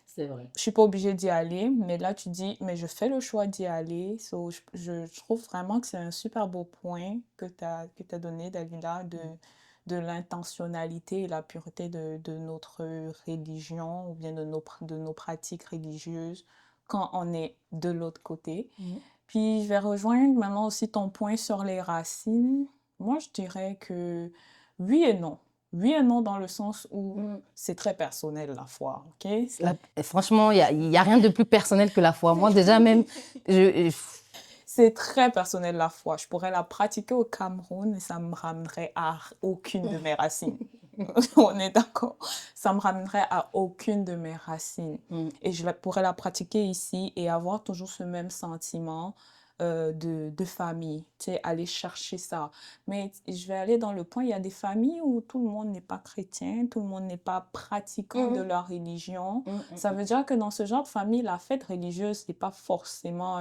[SPEAKER 2] C'est vrai.
[SPEAKER 3] je suis pas obligée d'y aller, mais là tu dis mais je fais le choix d'y aller. So, je trouve vraiment que c'est un super beau point que tu as donné, Dalila, de l'intentionnalité et la pureté de notre religion ou bien de nos pratiques religieuses quand on est de l'autre côté. Puis je vais rejoindre maintenant aussi ton point sur les racines. Moi, je dirais que oui et non. Oui et non dans le sens où c'est très personnel la foi, ok?
[SPEAKER 2] Franchement, il y a rien de plus personnel que la foi. Moi, déjà même,
[SPEAKER 3] c'est très personnel la foi. Je pourrais la pratiquer au Cameroun et ça me ramènerait à aucune de mes racines. On est d'accord? Ça me ramènerait à aucune de mes racines. Et je pourrais la pratiquer ici et avoir toujours ce même sentiment de famille, tu sais, aller chercher ça. Mais je vais aller dans le point, il y a des familles où tout le monde n'est pas chrétien, tout le monde n'est pas pratiquant de leur religion. Ça veut dire que dans ce genre de famille, la fête religieuse, n'est pas forcément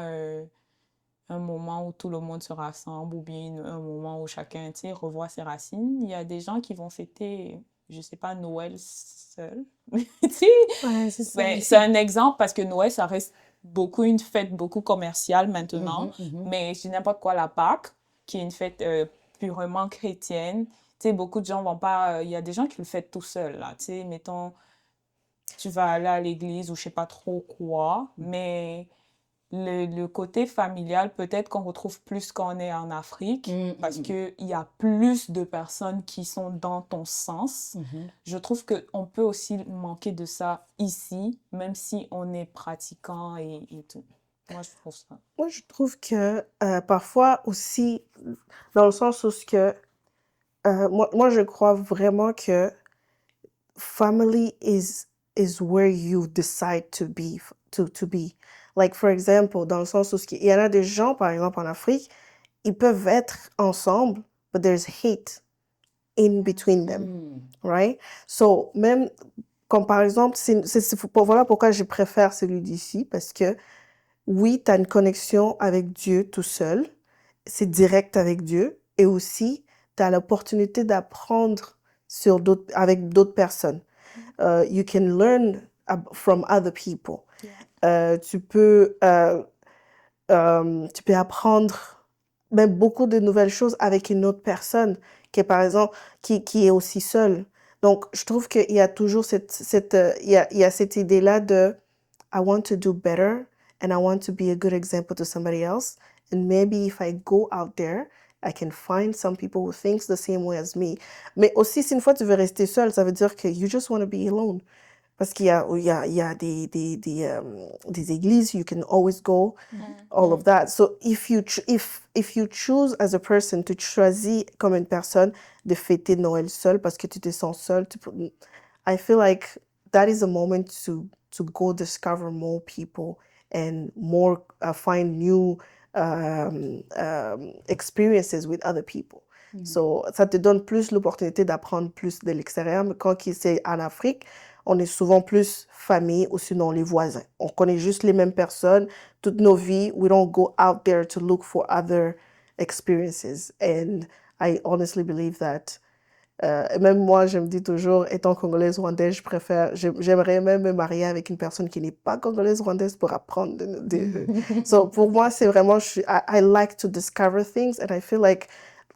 [SPEAKER 3] un moment où tout le monde se rassemble ou bien un moment où chacun, tu sais, revoit ses racines. Il y a des gens qui vont fêter, je sais pas, Noël seul. Tu sais,
[SPEAKER 1] Ouais, c'est ça.
[SPEAKER 3] c'est un exemple parce que Noël, ça reste beaucoup une fête beaucoup commerciale maintenant, mais je dis n'importe quoi, la Pâques, qui est une fête purement chrétienne. Tu sais, beaucoup de gens vont pas... Il y a des gens qui le fêtent tout seuls, là. Tu sais, mettons, tu vas aller à l'église ou je sais pas trop quoi, mais le côté familial, peut-être qu'on retrouve plus quand on est en Afrique, parce qu'il y a plus de personnes qui sont dans ton sens. Je trouve qu'on peut aussi manquer de ça ici, même si on est pratiquant et tout. Moi, je trouve ça.
[SPEAKER 1] Moi, je trouve que parfois aussi, dans le sens où moi, je crois vraiment que family is where you decide to be, to be. Like, for example, dans le sens où il y en a des gens, par exemple, en Afrique, ils peuvent être ensemble, but there's hate in between them, right? So, même, comme par exemple, voilà pourquoi je préfère celui d'ici, parce que, oui, tu as une connexion avec Dieu tout seul, c'est direct avec Dieu, et aussi, tu as l'opportunité d'apprendre avec d'autres personnes. You can learn from other people. Tu peux apprendre même beaucoup de nouvelles choses avec une autre personne qui est, par exemple, qui est aussi seule. Donc, je trouve qu'il y a toujours il y a cette idée-là de I want to do better and I want to be a good example to somebody else. And maybe if I go out there, I can find some people who thinks the same way as me. Mais aussi, si une fois tu veux rester seul, ça veut dire que you just want to be alone. Parce qu'il y a des églises, you can always go, all of that. So if you choose as a person, tu choisis comme une personne de fêter Noël seul parce que tu te sens seul, I feel like that is a moment to go discover more people and more find new experiences with other people. So, ça te donne plus l'opportunité d'apprendre plus de l'extérieur. Mais quand c'est en Afrique, on est souvent plus famille ou sinon les voisins. On connaît juste les mêmes personnes toutes nos vies. We don't go out there to look for other experiences. And I honestly believe that. Même moi, je me dis toujours, étant congolaise rwandaise, j'aimerais même me marier avec une personne qui n'est pas congolaise rwandaise pour apprendre. So, pour moi, c'est vraiment, I like to discover things and I feel like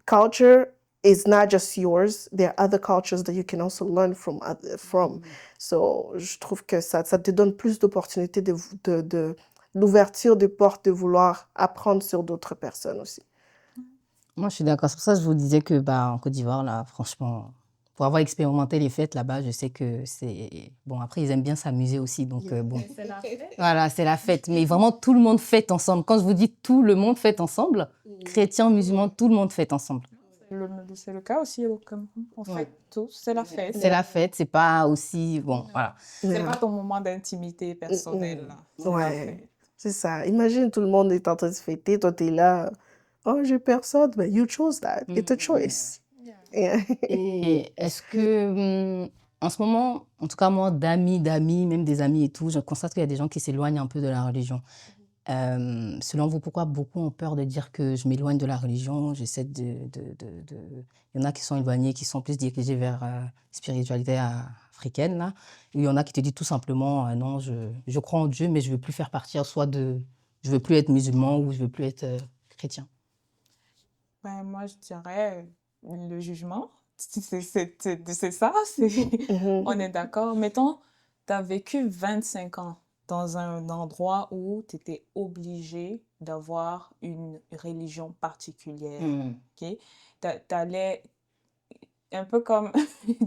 [SPEAKER 1] culture is not just yours. There are other cultures that you can also learn from. So, je trouve que ça te donne plus d'opportunités l'ouverture des portes de vouloir apprendre sur d'autres personnes aussi.
[SPEAKER 2] Moi, je suis d'accord. C'est pour ça que je vous disais que en Côte d'Ivoire, là, franchement, pour avoir expérimenté les fêtes là-bas, je sais que c'est... Bon, après, ils aiment bien s'amuser aussi, donc bon.
[SPEAKER 3] C'est la fête.
[SPEAKER 2] Voilà, c'est la fête. Mais vraiment, tout le monde fête ensemble. Quand je vous dis tout le monde fête ensemble, chrétiens, musulmans, tout le monde fête ensemble.
[SPEAKER 3] C'est le cas aussi au Cameroun. On fête tous. C'est la fête.
[SPEAKER 2] C'est la fête, c'est pas aussi... Bon, voilà.
[SPEAKER 3] C'est pas ton moment d'intimité personnelle, là.
[SPEAKER 1] Ouais, c'est ça. Imagine, tout le monde est en train de fêter, toi, t'es là... Oh, j'ai personne. But you chose that. It's a choice. Yeah.
[SPEAKER 2] Et est-ce que, en ce moment, en tout cas moi, d'amis, même des amis et tout, je constate qu'il y a des gens qui s'éloignent un peu de la religion. Selon vous, pourquoi beaucoup ont peur de dire que je m'éloigne de la religion? J'essaie Il y en a qui sont éloignés, qui sont plus dirigés vers spiritualité africaine, là. Il y en a qui te disent tout simplement, non, je crois en Dieu, mais je ne veux plus faire partie je ne veux plus être musulman ou je ne veux plus être chrétien.
[SPEAKER 3] Ben, moi, je dirais le jugement. C'est ça, on est d'accord. Mettons, tu as vécu 25 ans dans un endroit où tu étais obligé d'avoir une religion particulière. Okay? T'allais un peu comme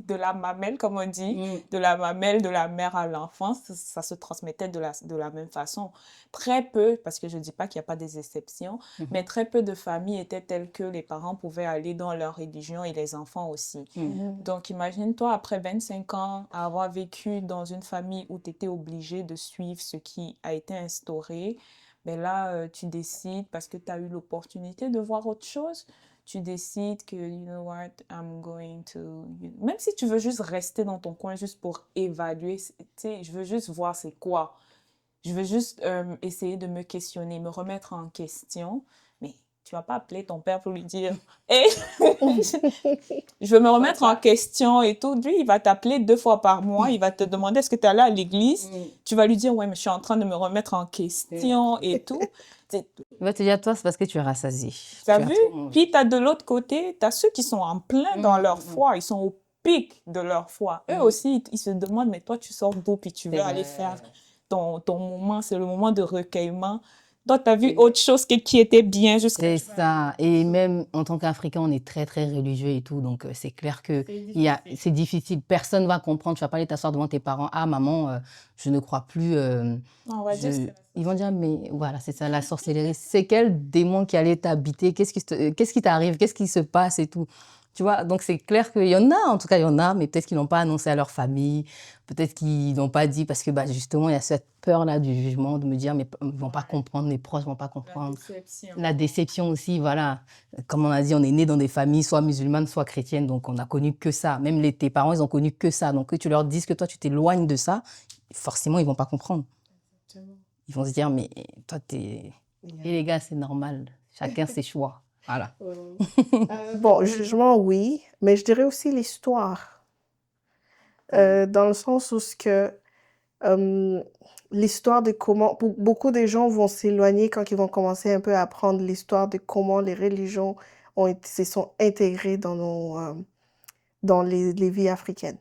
[SPEAKER 3] de la mamelle, comme on dit, de la mamelle de la mère à l'enfant, ça se transmettait de la même façon. Très peu, parce que je ne dis pas qu'il n'y a pas des exceptions, mais très peu de familles étaient telles que les parents pouvaient aller dans leur religion et les enfants aussi. Donc, imagine-toi, après 25 ans, avoir vécu dans une famille où tu étais obligé de suivre ce qui a été instauré, mais là, tu décides, parce que tu as eu l'opportunité de voir autre chose, tu décides que, you know what, I'm going to... Même si tu veux juste rester dans ton coin, juste pour évaluer, tu sais, je veux juste voir c'est quoi. Je veux juste essayer de me questionner, me remettre en question. Mais tu vas pas appeler ton père pour lui dire « Hey, je veux me remettre en question et tout. » Lui, il va t'appeler 2 fois par mois. Il va te demander est-ce que tu es allé à l'église. Tu vas lui dire « Ouais, mais je suis en train de me remettre en question et tout. »
[SPEAKER 2] Il va te dire, toi, c'est parce que tu es rassasié.
[SPEAKER 3] Tu as
[SPEAKER 2] Tu as
[SPEAKER 3] vu?
[SPEAKER 2] trop mangé.
[SPEAKER 3] Puis, tu as de l'autre côté, tu as ceux qui sont en plein dans leur foi. Ils sont au pic de leur foi. Eux aussi, ils se demandent, mais toi, tu sors d'où? Puis tu veux aller faire ton moment. C'est le moment de recueillement. Donc, tu as vu autre chose qui était bien jusqu'à...
[SPEAKER 2] C'est ça. Et même en tant qu'Africain, on est très, très religieux et tout. Donc, c'est clair que c'est difficile. Personne ne va comprendre. Tu vas pas aller t'asseoir devant tes parents. Ah, maman, je ne crois plus.
[SPEAKER 3] On va dire
[SPEAKER 2] Ils vont dire, mais voilà, c'est ça, la sorcellerie. C'est quel démon qui allait t'habiter? Qu'est-ce qui t'arrive? Qu'est-ce qui se passe et tout? Tu vois, donc c'est clair qu'il y en a, en tout cas, il y en a, mais peut-être qu'ils n'ont pas annoncé à leur famille, peut-être qu'ils n'ont pas dit, parce que bah, justement, il y a cette peur-là du jugement, de me dire, mais ils ne vont pas comprendre, mes proches ne vont pas comprendre. La déception aussi, voilà. Comme on a dit, on est né dans des familles soit musulmanes, soit chrétiennes, donc on n'a connu que ça. Même tes parents, ils ont connu que ça. Donc que tu leur dises que toi, tu t'éloignes de ça, forcément, ils ne vont pas comprendre. Ils vont se dire, mais toi, Et les gars, c'est normal. Chacun ses choix. Voilà.
[SPEAKER 1] Bon, jugement, oui, mais je dirais aussi l'histoire. Dans le sens où l'histoire de comment... Beaucoup de gens vont s'éloigner quand ils vont commencer un peu à apprendre l'histoire de comment les religions se sont intégrées dans les vies africaines.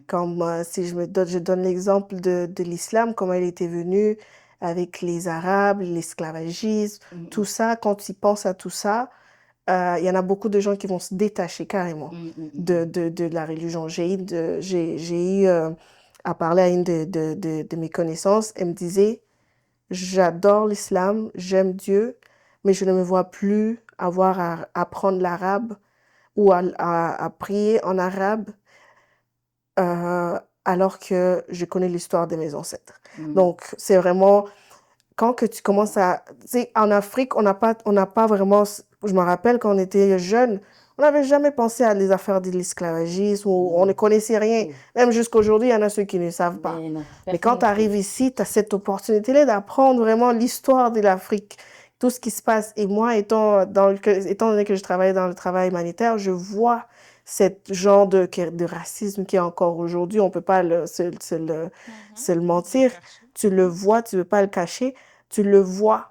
[SPEAKER 1] Comme si je donne l'exemple de l'islam, comment il était venu avec les Arabes, l'esclavagisme, tout ça. Quand tu penses à tout ça, il y en a beaucoup de gens qui vont se détacher carrément de la religion. J'ai eu à parler à une de mes connaissances. Elle me disait, j'adore l'islam, j'aime Dieu, mais je ne me vois plus avoir à apprendre l'arabe ou à prier en arabe alors que je connais l'histoire de mes ancêtres. Donc, c'est vraiment... Quand que tu commences à... Tu sais, en Afrique, on n'a pas vraiment... Je me rappelle quand on était jeunes, on n'avait jamais pensé à les affaires de l'esclavagisme, ou on ne connaissait rien. Même jusqu'aujourd'hui, il y en a ceux qui ne savent pas. Mais quand tu arrives ici, tu as cette opportunité-là d'apprendre vraiment l'histoire de l'Afrique, tout ce qui se passe. Et moi, étant donné que je travaille dans le travail humanitaire, je vois ce genre de racisme qui est encore aujourd'hui. On ne peut pas se le mentir. Tu le vois, tu ne veux pas le cacher, tu le vois.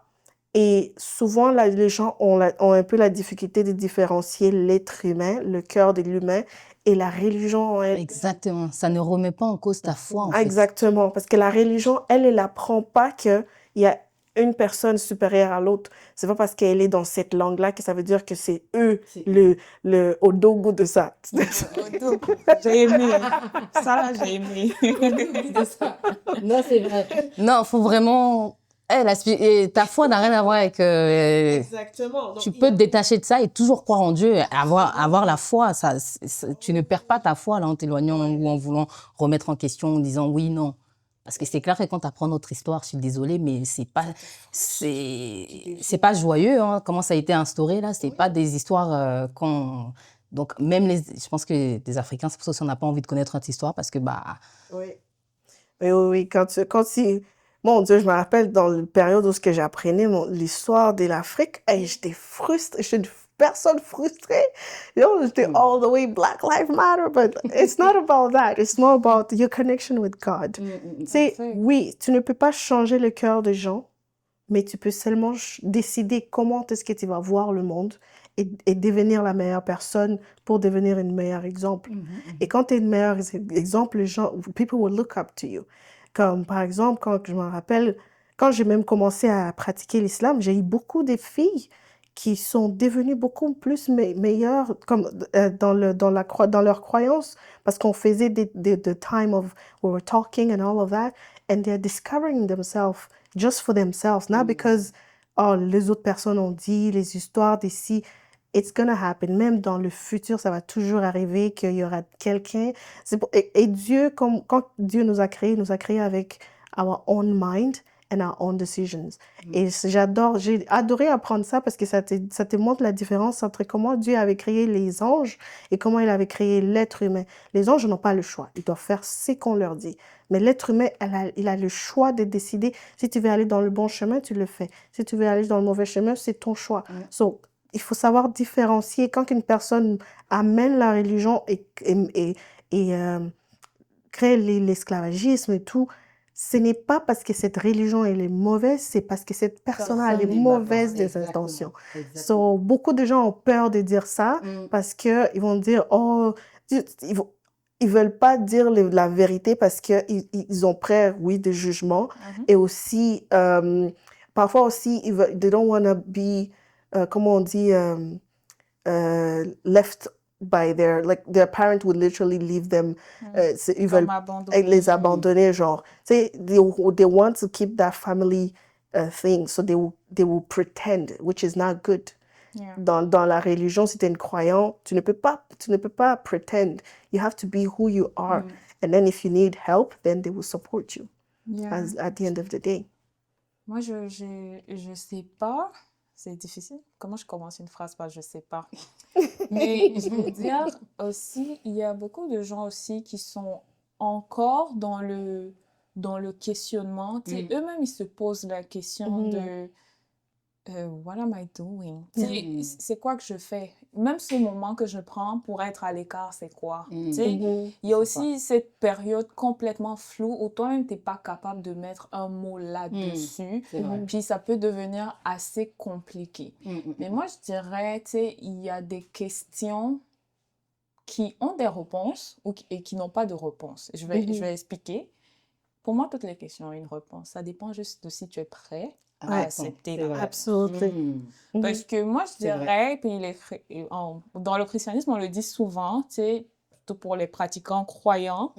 [SPEAKER 1] Et souvent, là, les gens ont un peu la difficulté de différencier l'être humain, le cœur de l'humain, et la religion.
[SPEAKER 2] Exactement. Ça ne remet pas en cause ta foi, en fait.
[SPEAKER 1] Exactement. Parce que la religion, elle n'apprend pas qu'il y a une personne supérieure à l'autre. C'est pas parce qu'elle est dans cette langue-là que ça veut dire que c'est eux le Odogu de ça.
[SPEAKER 3] J'ai aimé. Ça, là, j'ai aimé.
[SPEAKER 2] Non, c'est vrai. Non, il faut vraiment... ta foi n'a rien à voir avec...
[SPEAKER 1] Exactement. Donc,
[SPEAKER 2] tu peux te détacher de ça et toujours croire en Dieu, avoir la foi. Tu ne perds pas ta foi là, en t'éloignant ou en voulant remettre en question, en disant oui, non. Parce que c'est clair que quand tu apprends notre histoire, je suis désolée, mais c'est pas joyeux, hein, comment ça a été instauré là. C'est pas des histoires Donc même je pense que les Africains, c'est pour ça qu'on n'a pas envie de connaître notre histoire parce que
[SPEAKER 1] Oui. Oui. Mon Dieu, je me rappelle dans la période où j'apprenais l'histoire de l'Afrique, et j'étais frustrée. J'étais une personne frustrée. J'étais all the way Black Lives Matter, but it's not about that. It's more about your connection with God. Oui, tu ne peux pas changer le cœur des gens, mais tu peux seulement décider comment est-ce que tu vas voir le monde et devenir la meilleure personne pour devenir un meilleur exemple. Et quand tu es un meilleur exemple, les gens, people will look up to you. Comme par exemple, quand je me rappelle, quand j'ai même commencé à pratiquer l'islam, j'ai eu beaucoup de filles qui sont devenues beaucoup plus meilleures comme, dans leur croyance, parce qu'on faisait the time of, we were talking and all of that, and they're discovering themselves just for themselves, not because, oh, les autres personnes ont dit, les histoires d'ici. It's gonna happen. Même dans le futur, ça va toujours arriver qu'il y aura quelqu'un. Et Dieu, quand Dieu nous a créés avec our own mind and our own decisions. Et j'ai adoré apprendre ça parce que ça te montre la différence entre comment Dieu avait créé les anges et comment il avait créé l'être humain. Les anges n'ont pas le choix. Ils doivent faire ce qu'on leur dit. Mais l'être humain, il a le choix de décider. Si tu veux aller dans le bon chemin, tu le fais. Si tu veux aller dans le mauvais chemin, c'est ton choix. So, il faut savoir différencier quand une personne amène la religion et crée l'esclavagisme et tout. Ce n'est pas parce que cette religion elle est mauvaise, c'est parce que cette personne a des
[SPEAKER 2] Personne n'est d'accord.
[SPEAKER 1] mauvaises des
[SPEAKER 2] Exactement.
[SPEAKER 1] intentions.
[SPEAKER 2] Exactement.
[SPEAKER 1] So, beaucoup de gens ont peur de dire ça parce qu'ils vont dire, oh, ils veulent pas dire la vérité parce qu'ils ont peur, oui, de jugement. Et aussi, parfois aussi, they don't want to be, comment on dit, left by their parent would literally leave them, ils veulent
[SPEAKER 3] Comme
[SPEAKER 1] les
[SPEAKER 3] abandonné.
[SPEAKER 1] abandonner, genre, tu sais, they want to keep that family thing, so they will pretend, which is not good.
[SPEAKER 3] Yeah.
[SPEAKER 1] Dans la religion, si tu es une croyante, tu ne peux pas pretend. You have to be who you are. And then if you need help, then they will support you
[SPEAKER 3] Yeah.
[SPEAKER 1] at the end of the day.
[SPEAKER 3] Moi, je sais pas. C'est difficile. Comment je commence une phrase par je sais pas? Mais je veux dire aussi, il y a beaucoup de gens aussi qui sont encore dans le questionnement. Tu sais, eux-mêmes, ils se posent la question de what am I doing? Tu sais, c'est quoi que je fais? Même ce moment que je prends pour être à l'écart, c'est quoi? Tu sais, il y a aussi cette période complètement floue où toi-même, tu n'es pas capable de mettre un mot là-dessus.
[SPEAKER 2] C'est vrai.
[SPEAKER 3] Puis ça peut devenir assez compliqué. Mais moi, je dirais, tu sais, il y a des questions qui ont des réponses et qui n'ont pas de réponse. Je vais expliquer. Pour moi, toutes les questions ont une réponse. Ça dépend juste de si tu es prêt à accepter la réponse.
[SPEAKER 1] Absolument.
[SPEAKER 3] Parce que moi, je dirais, puis dans le christianisme, on le dit souvent, tu sais, surtout pour les pratiquants croyants,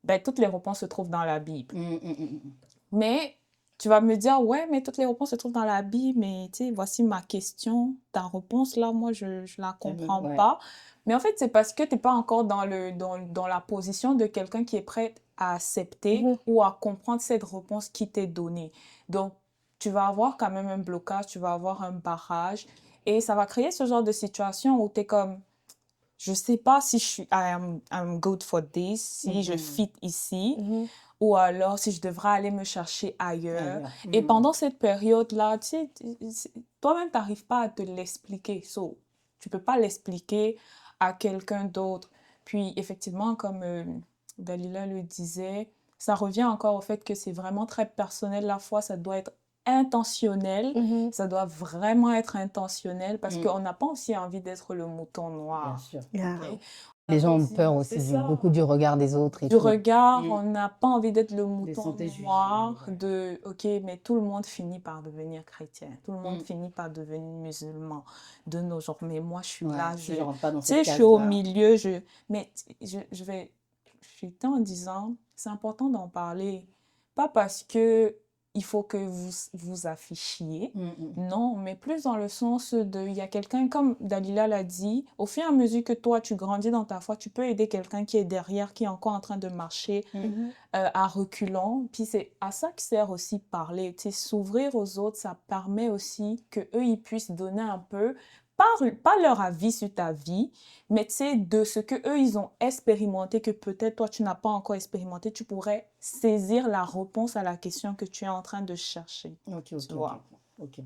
[SPEAKER 3] ben, toutes les réponses se trouvent dans la Bible. Mais tu vas me dire, ouais, mais toutes les réponses se trouvent dans la Bible, mais tu sais, voici ma question, ta réponse, là, moi, je la comprends pas. Mais en fait, c'est parce que tu n'es pas encore dans la position de quelqu'un qui est prêt à accepter ou à comprendre cette réponse qui t'est donnée. Donc, tu vas avoir quand même un blocage, tu vas avoir un barrage et ça va créer ce genre de situation où tu es comme, je sais pas si I'm good for this, si je fit ici, ou alors si je devrais aller me chercher ailleurs. Et pendant cette période-là, tu sais, toi-même, tu n'arrives pas à te l'expliquer. So, tu peux pas l'expliquer à quelqu'un d'autre. Puis, effectivement, comme Dalila le disait, ça revient encore au fait que c'est vraiment très personnel. La foi, ça doit être intentionnel. Ça doit vraiment être intentionnel parce qu'on n'a pas aussi envie d'être le mouton noir.
[SPEAKER 2] Bien sûr.
[SPEAKER 1] Yeah.
[SPEAKER 2] Les gens ont peur aussi beaucoup du regard des autres. Et
[SPEAKER 3] du
[SPEAKER 2] tout.
[SPEAKER 3] regard, on n'a pas envie d'être le mouton
[SPEAKER 2] sentir jugé,
[SPEAKER 3] noir de OK, mais tout le monde finit par devenir chrétien. Tout le monde finit par devenir musulman de nos jours. Mais moi, je suis là,
[SPEAKER 2] si je rentre pas dans
[SPEAKER 3] tu sais,
[SPEAKER 2] cette
[SPEAKER 3] je suis au
[SPEAKER 2] case-là.
[SPEAKER 3] milieu, mais je suis en disant, c'est important d'en parler. Pas parce que il faut que vous affichiez. Non, mais plus dans le sens de, il y a quelqu'un, comme Dalila l'a dit, au fur et à mesure que toi, tu grandis dans ta foi, tu peux aider quelqu'un qui est derrière, qui est encore en train de marcher à reculons. Puis c'est à ça que sert aussi parler. Tu sais, s'ouvrir aux autres, ça permet aussi qu'eux, ils puissent donner un peu, pas leur avis sur ta vie, mais tu sais, de ce qu'eux, ils ont expérimenté, que peut-être toi, tu n'as pas encore expérimenté, tu pourrais saisir la réponse à la question que tu es en train de chercher.
[SPEAKER 2] Ok.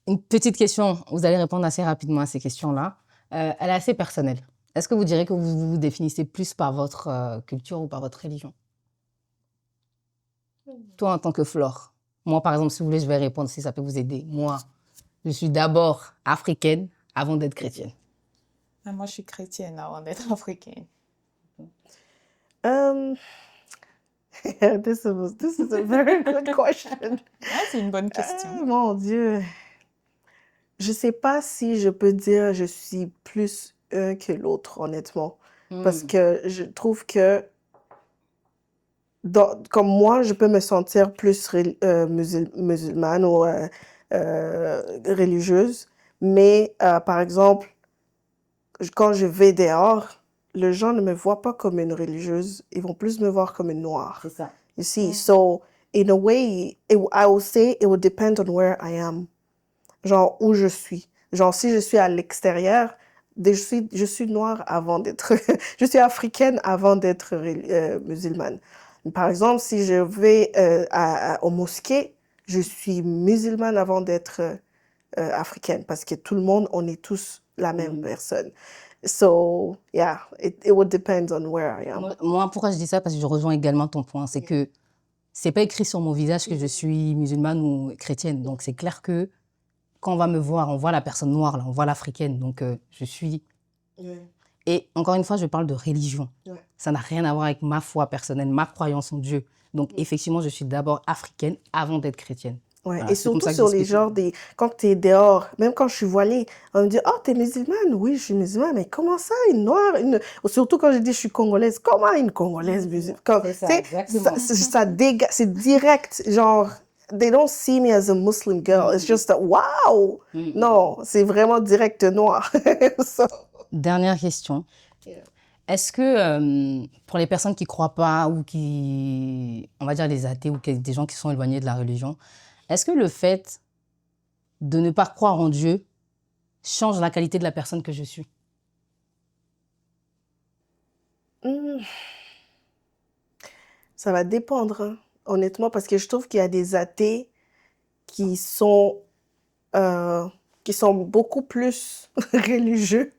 [SPEAKER 4] Une petite question, vous allez répondre assez rapidement à ces questions-là. Elle est assez personnelle. Est-ce que vous direz que vous vous définissez plus par votre culture ou par votre religion? Toi, en tant que Flore, moi, par exemple, si vous voulez, je vais répondre si ça peut vous aider. Moi, je suis d'abord africaine avant d'être chrétienne.
[SPEAKER 3] Moi, je suis chrétienne avant d'être africaine.
[SPEAKER 1] This is a very good question.
[SPEAKER 3] C'est une bonne question.
[SPEAKER 1] Mon Dieu. Je sais pas si je peux dire je suis plus un que l'autre, honnêtement. Parce que je trouve que, comme moi, je peux me sentir plus musulmane ou religieuse. Mais, par exemple, quand je vais dehors, les gens ne me voient pas comme une religieuse. Ils vont plus me voir comme une noire.
[SPEAKER 2] C'est ça.
[SPEAKER 1] You see, so in a way, I will say it will depend on where I am. Genre, où je suis. Genre, si je suis à l'extérieur, je suis noire avant d'être... je suis africaine avant d'être musulmane. Par exemple, si je vais aux mosquées, je suis musulmane avant d'être africaine parce que tout le monde, on est tous la même personne. So, yeah, it would depend on where I am.
[SPEAKER 2] Moi, pourquoi je dis ça? Parce que je rejoins également ton point. C'est que c'est pas écrit sur mon visage que je suis musulmane ou chrétienne. Donc, c'est clair que quand on va me voir, on voit la personne noire, là, on voit l'africaine. Donc, je suis... Et encore une fois, je parle de religion. Ça n'a rien à voir avec ma foi personnelle, ma croyance en Dieu. Donc, effectivement, je suis d'abord africaine avant d'être chrétienne.
[SPEAKER 1] Ouais.
[SPEAKER 2] Voilà,
[SPEAKER 1] Et
[SPEAKER 2] c'est comme
[SPEAKER 1] surtout
[SPEAKER 2] ça que
[SPEAKER 1] sur les
[SPEAKER 2] j'explique.
[SPEAKER 1] genres des... Quand tu es dehors, même quand je suis voilée, on me dit, oh, t'es musulmane? Oui, je suis musulmane. Mais comment ça, une noire? Surtout quand je dis je suis congolaise. Comment une congolaise musulmane?
[SPEAKER 2] C'est ça,
[SPEAKER 1] Tu sais,
[SPEAKER 2] exactement.
[SPEAKER 1] c'est direct, genre, they don't see me as a Muslim girl. It's just, wow! Non, c'est vraiment direct noir. So,
[SPEAKER 2] Dernière question.
[SPEAKER 1] Yeah.
[SPEAKER 2] Est-ce que pour les personnes qui ne croient pas ou qui, on va dire les athées ou des gens qui sont éloignés de la religion, est-ce que le fait de ne pas croire en Dieu change la qualité de la personne que je suis?
[SPEAKER 1] Hmm. Ça va dépendre, hein, honnêtement, parce que je trouve qu'il y a des athées qui sont beaucoup plus religieux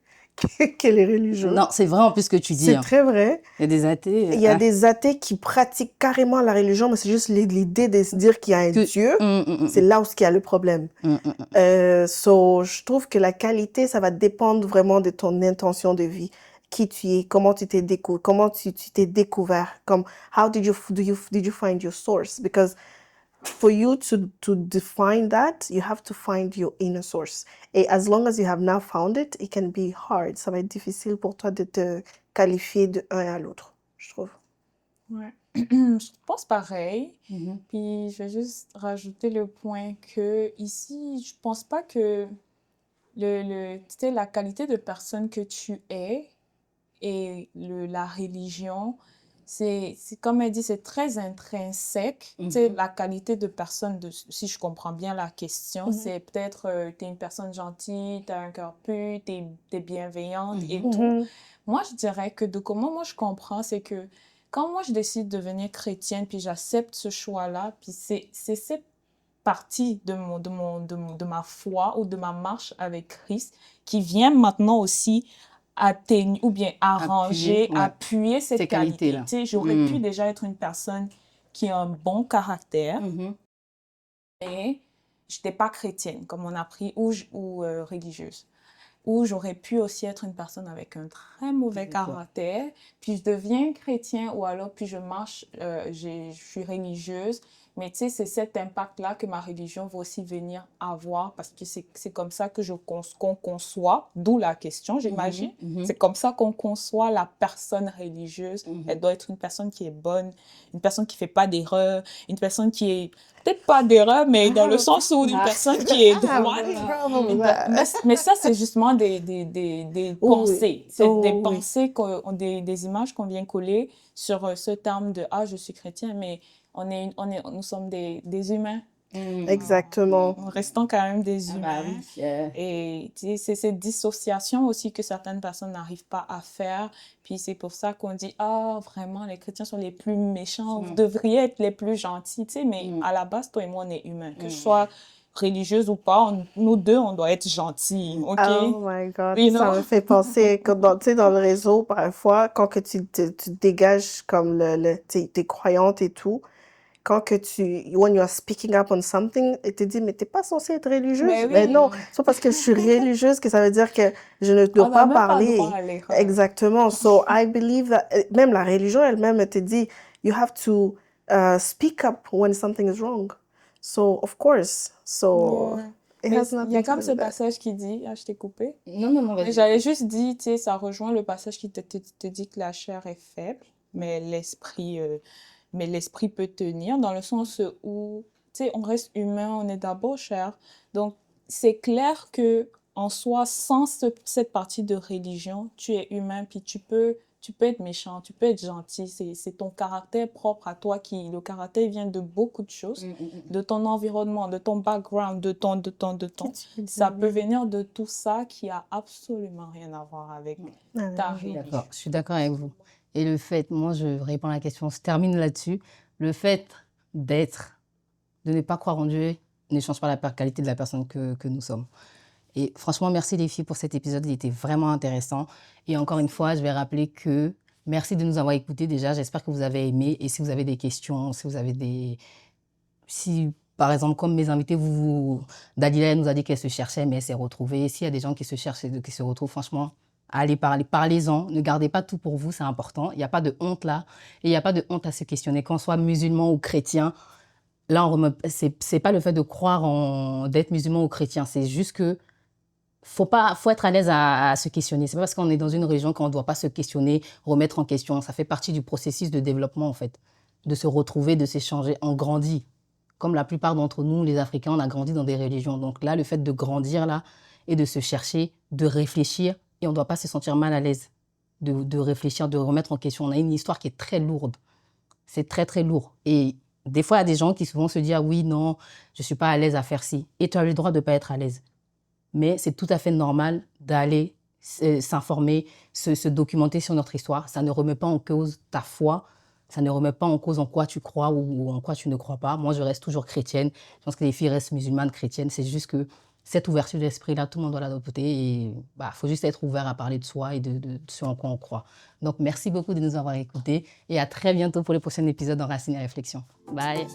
[SPEAKER 1] que les religieux.
[SPEAKER 2] Non, c'est vrai en plus ce que tu dis.
[SPEAKER 1] C'est
[SPEAKER 2] Hein.
[SPEAKER 1] très vrai.
[SPEAKER 2] Il y a des athées.
[SPEAKER 1] Il y a des athées qui pratiquent carrément la religion, mais c'est juste l'idée de se dire qu'il y a un Dieu. C'est là où il y a le problème. So, je trouve que la qualité, ça va dépendre vraiment de ton intention de vie. Qui tu es, comment tu t'es découvert, comme how did you find your source? Because for you to define that, you have to find your inner source. Et as long as you have now found it, it can be hard. Ça va être difficile pour toi de te qualifier de un à l'autre, je trouve.
[SPEAKER 3] Ouais. Je pense pareil. Puis je vais juste rajouter le point que ici, je pense pas que tu sais, la qualité de personne que tu es et la religion, c'est comme elle dit, c'est très intrinsèque. Tu sais, la qualité de personne, si je comprends bien la question, c'est peut-être tu es une personne gentille, tu as un cœur pur, tu es bienveillante et tout. Moi, je dirais que de comment moi je comprends, c'est que quand moi je décide de devenir chrétienne, puis j'accepte ce choix-là, puis c'est cette partie de ma foi ou de ma marche avec Christ qui vient maintenant aussi atténuer ou bien arranger, appuyer cette qualité. Tu sais, j'aurais pu déjà être une personne qui a un bon caractère, mais je n'étais pas chrétienne, comme on a appris, ou religieuse. Ou j'aurais pu aussi être une personne avec un très mauvais caractère, puis je deviens chrétien, ou alors puis je marche, je suis religieuse, mais tu sais, c'est cet impact-là que ma religion va aussi venir avoir, parce que c'est comme ça que qu'on conçoit, d'où la question, j'imagine. C'est comme ça qu'on conçoit la personne religieuse. Elle doit être une personne qui est bonne, une personne qui ne fait pas d'erreur, une personne qui est, peut-être pas d'erreur, mais dans le sens où une personne qui est droite. Mais ça, c'est justement des pensées. C'est des pensées, des images qu'on vient coller sur ce terme de « Ah, je suis chrétien », mais nous sommes des humains.
[SPEAKER 1] Exactement.
[SPEAKER 3] Restons quand même des humains.
[SPEAKER 2] Yeah.
[SPEAKER 3] Et c'est cette dissociation aussi que certaines personnes n'arrivent pas à faire. Puis c'est pour ça qu'on dit « Ah, vraiment, les chrétiens sont les plus méchants, vous devriez être les plus gentils. » Tu sais, mais à la base, toi et moi, on est humains. Que je sois religieuse ou pas, nous deux, on doit être gentils, OK?
[SPEAKER 1] Oh my God, ça me fait penser que tu sais, dans le réseau, parfois, quand que tu te dégages comme t'es croyante et tout, quand que when you are speaking up on something, et te dit, mais t'es pas censée être religieuse. Mais non, c'est pas parce que je suis religieuse que ça veut dire que je ne dois pas parler. Exactement. So I believe that, même la religion elle-même te dit, you have to speak up when something is wrong. So, of course. So,
[SPEAKER 3] il y a comme ce passage qui dit, je t'ai coupé.
[SPEAKER 2] Non, vas-y.
[SPEAKER 3] J'avais juste dit, tu sais, ça rejoint le passage qui te dit que la chair est faible, mais l'esprit peut tenir, dans le sens où, tu sais, on reste humain, on est d'abord chair. Donc, c'est clair que en soi, sans cette partie de religion, tu es humain, puis tu peux être méchant, tu peux être gentil. C'est ton caractère propre à toi le caractère vient de beaucoup de choses, de ton environnement, de ton background, de ton. Ça peut venir de tout ça qui a absolument rien à voir avec ta religion.
[SPEAKER 2] D'accord, je suis d'accord avec vous. Et le fait, moi je réponds à la question, on se termine là-dessus, le fait de ne pas croire en Dieu ne change pas la qualité de la personne que nous sommes. Et franchement, merci les filles pour cet épisode, il était vraiment intéressant. Et encore une fois, je vais rappeler que merci de nous avoir écoutés déjà, j'espère que vous avez aimé. Et si vous avez des questions, si vous avez des... Si, par exemple, comme mes invités, Dalila nous a dit qu'elle se cherchait, mais elle s'est retrouvée. S'il y a des gens qui se cherchent et qui se retrouvent, franchement, allez parler, parlez-en. Ne gardez pas tout pour vous, c'est important. Il n'y a pas de honte là. Et il n'y a pas de honte à se questionner, qu'on soit musulman ou chrétien. Là, c'est pas le fait de croire d'être musulman ou chrétien. C'est juste que faut être à l'aise à se questionner. C'est pas parce qu'on est dans une religion qu'on ne doit pas se questionner, remettre en question. Ça fait partie du processus de développement, en fait. De se retrouver, de s'échanger. On grandit. Comme la plupart d'entre nous, les Africains, on a grandi dans des religions. Donc là, le fait de grandir là et de se chercher, de réfléchir, et on ne doit pas se sentir mal à l'aise de réfléchir, de remettre en question. On a une histoire qui est très lourde. C'est très, très lourd. Et des fois, il y a des gens qui souvent se disent « Ah oui, non, je ne suis pas à l'aise à faire ci ». Et tu as le droit de ne pas être à l'aise. Mais c'est tout à fait normal d'aller s'informer, se documenter sur notre histoire. Ça ne remet pas en cause ta foi, ça ne remet pas en cause en quoi tu crois ou en quoi tu ne crois pas. Moi, je reste toujours chrétienne. Je pense que les filles restent musulmanes, chrétiennes. C'est juste que cette ouverture d'esprit-là, tout le monde doit l'adopter. Et faut juste être ouvert à parler de soi et de ce en quoi on croit. Donc, merci beaucoup de nous avoir écoutés. Et à très bientôt pour le prochain épisode d'Enraciné Réflexion. Bye.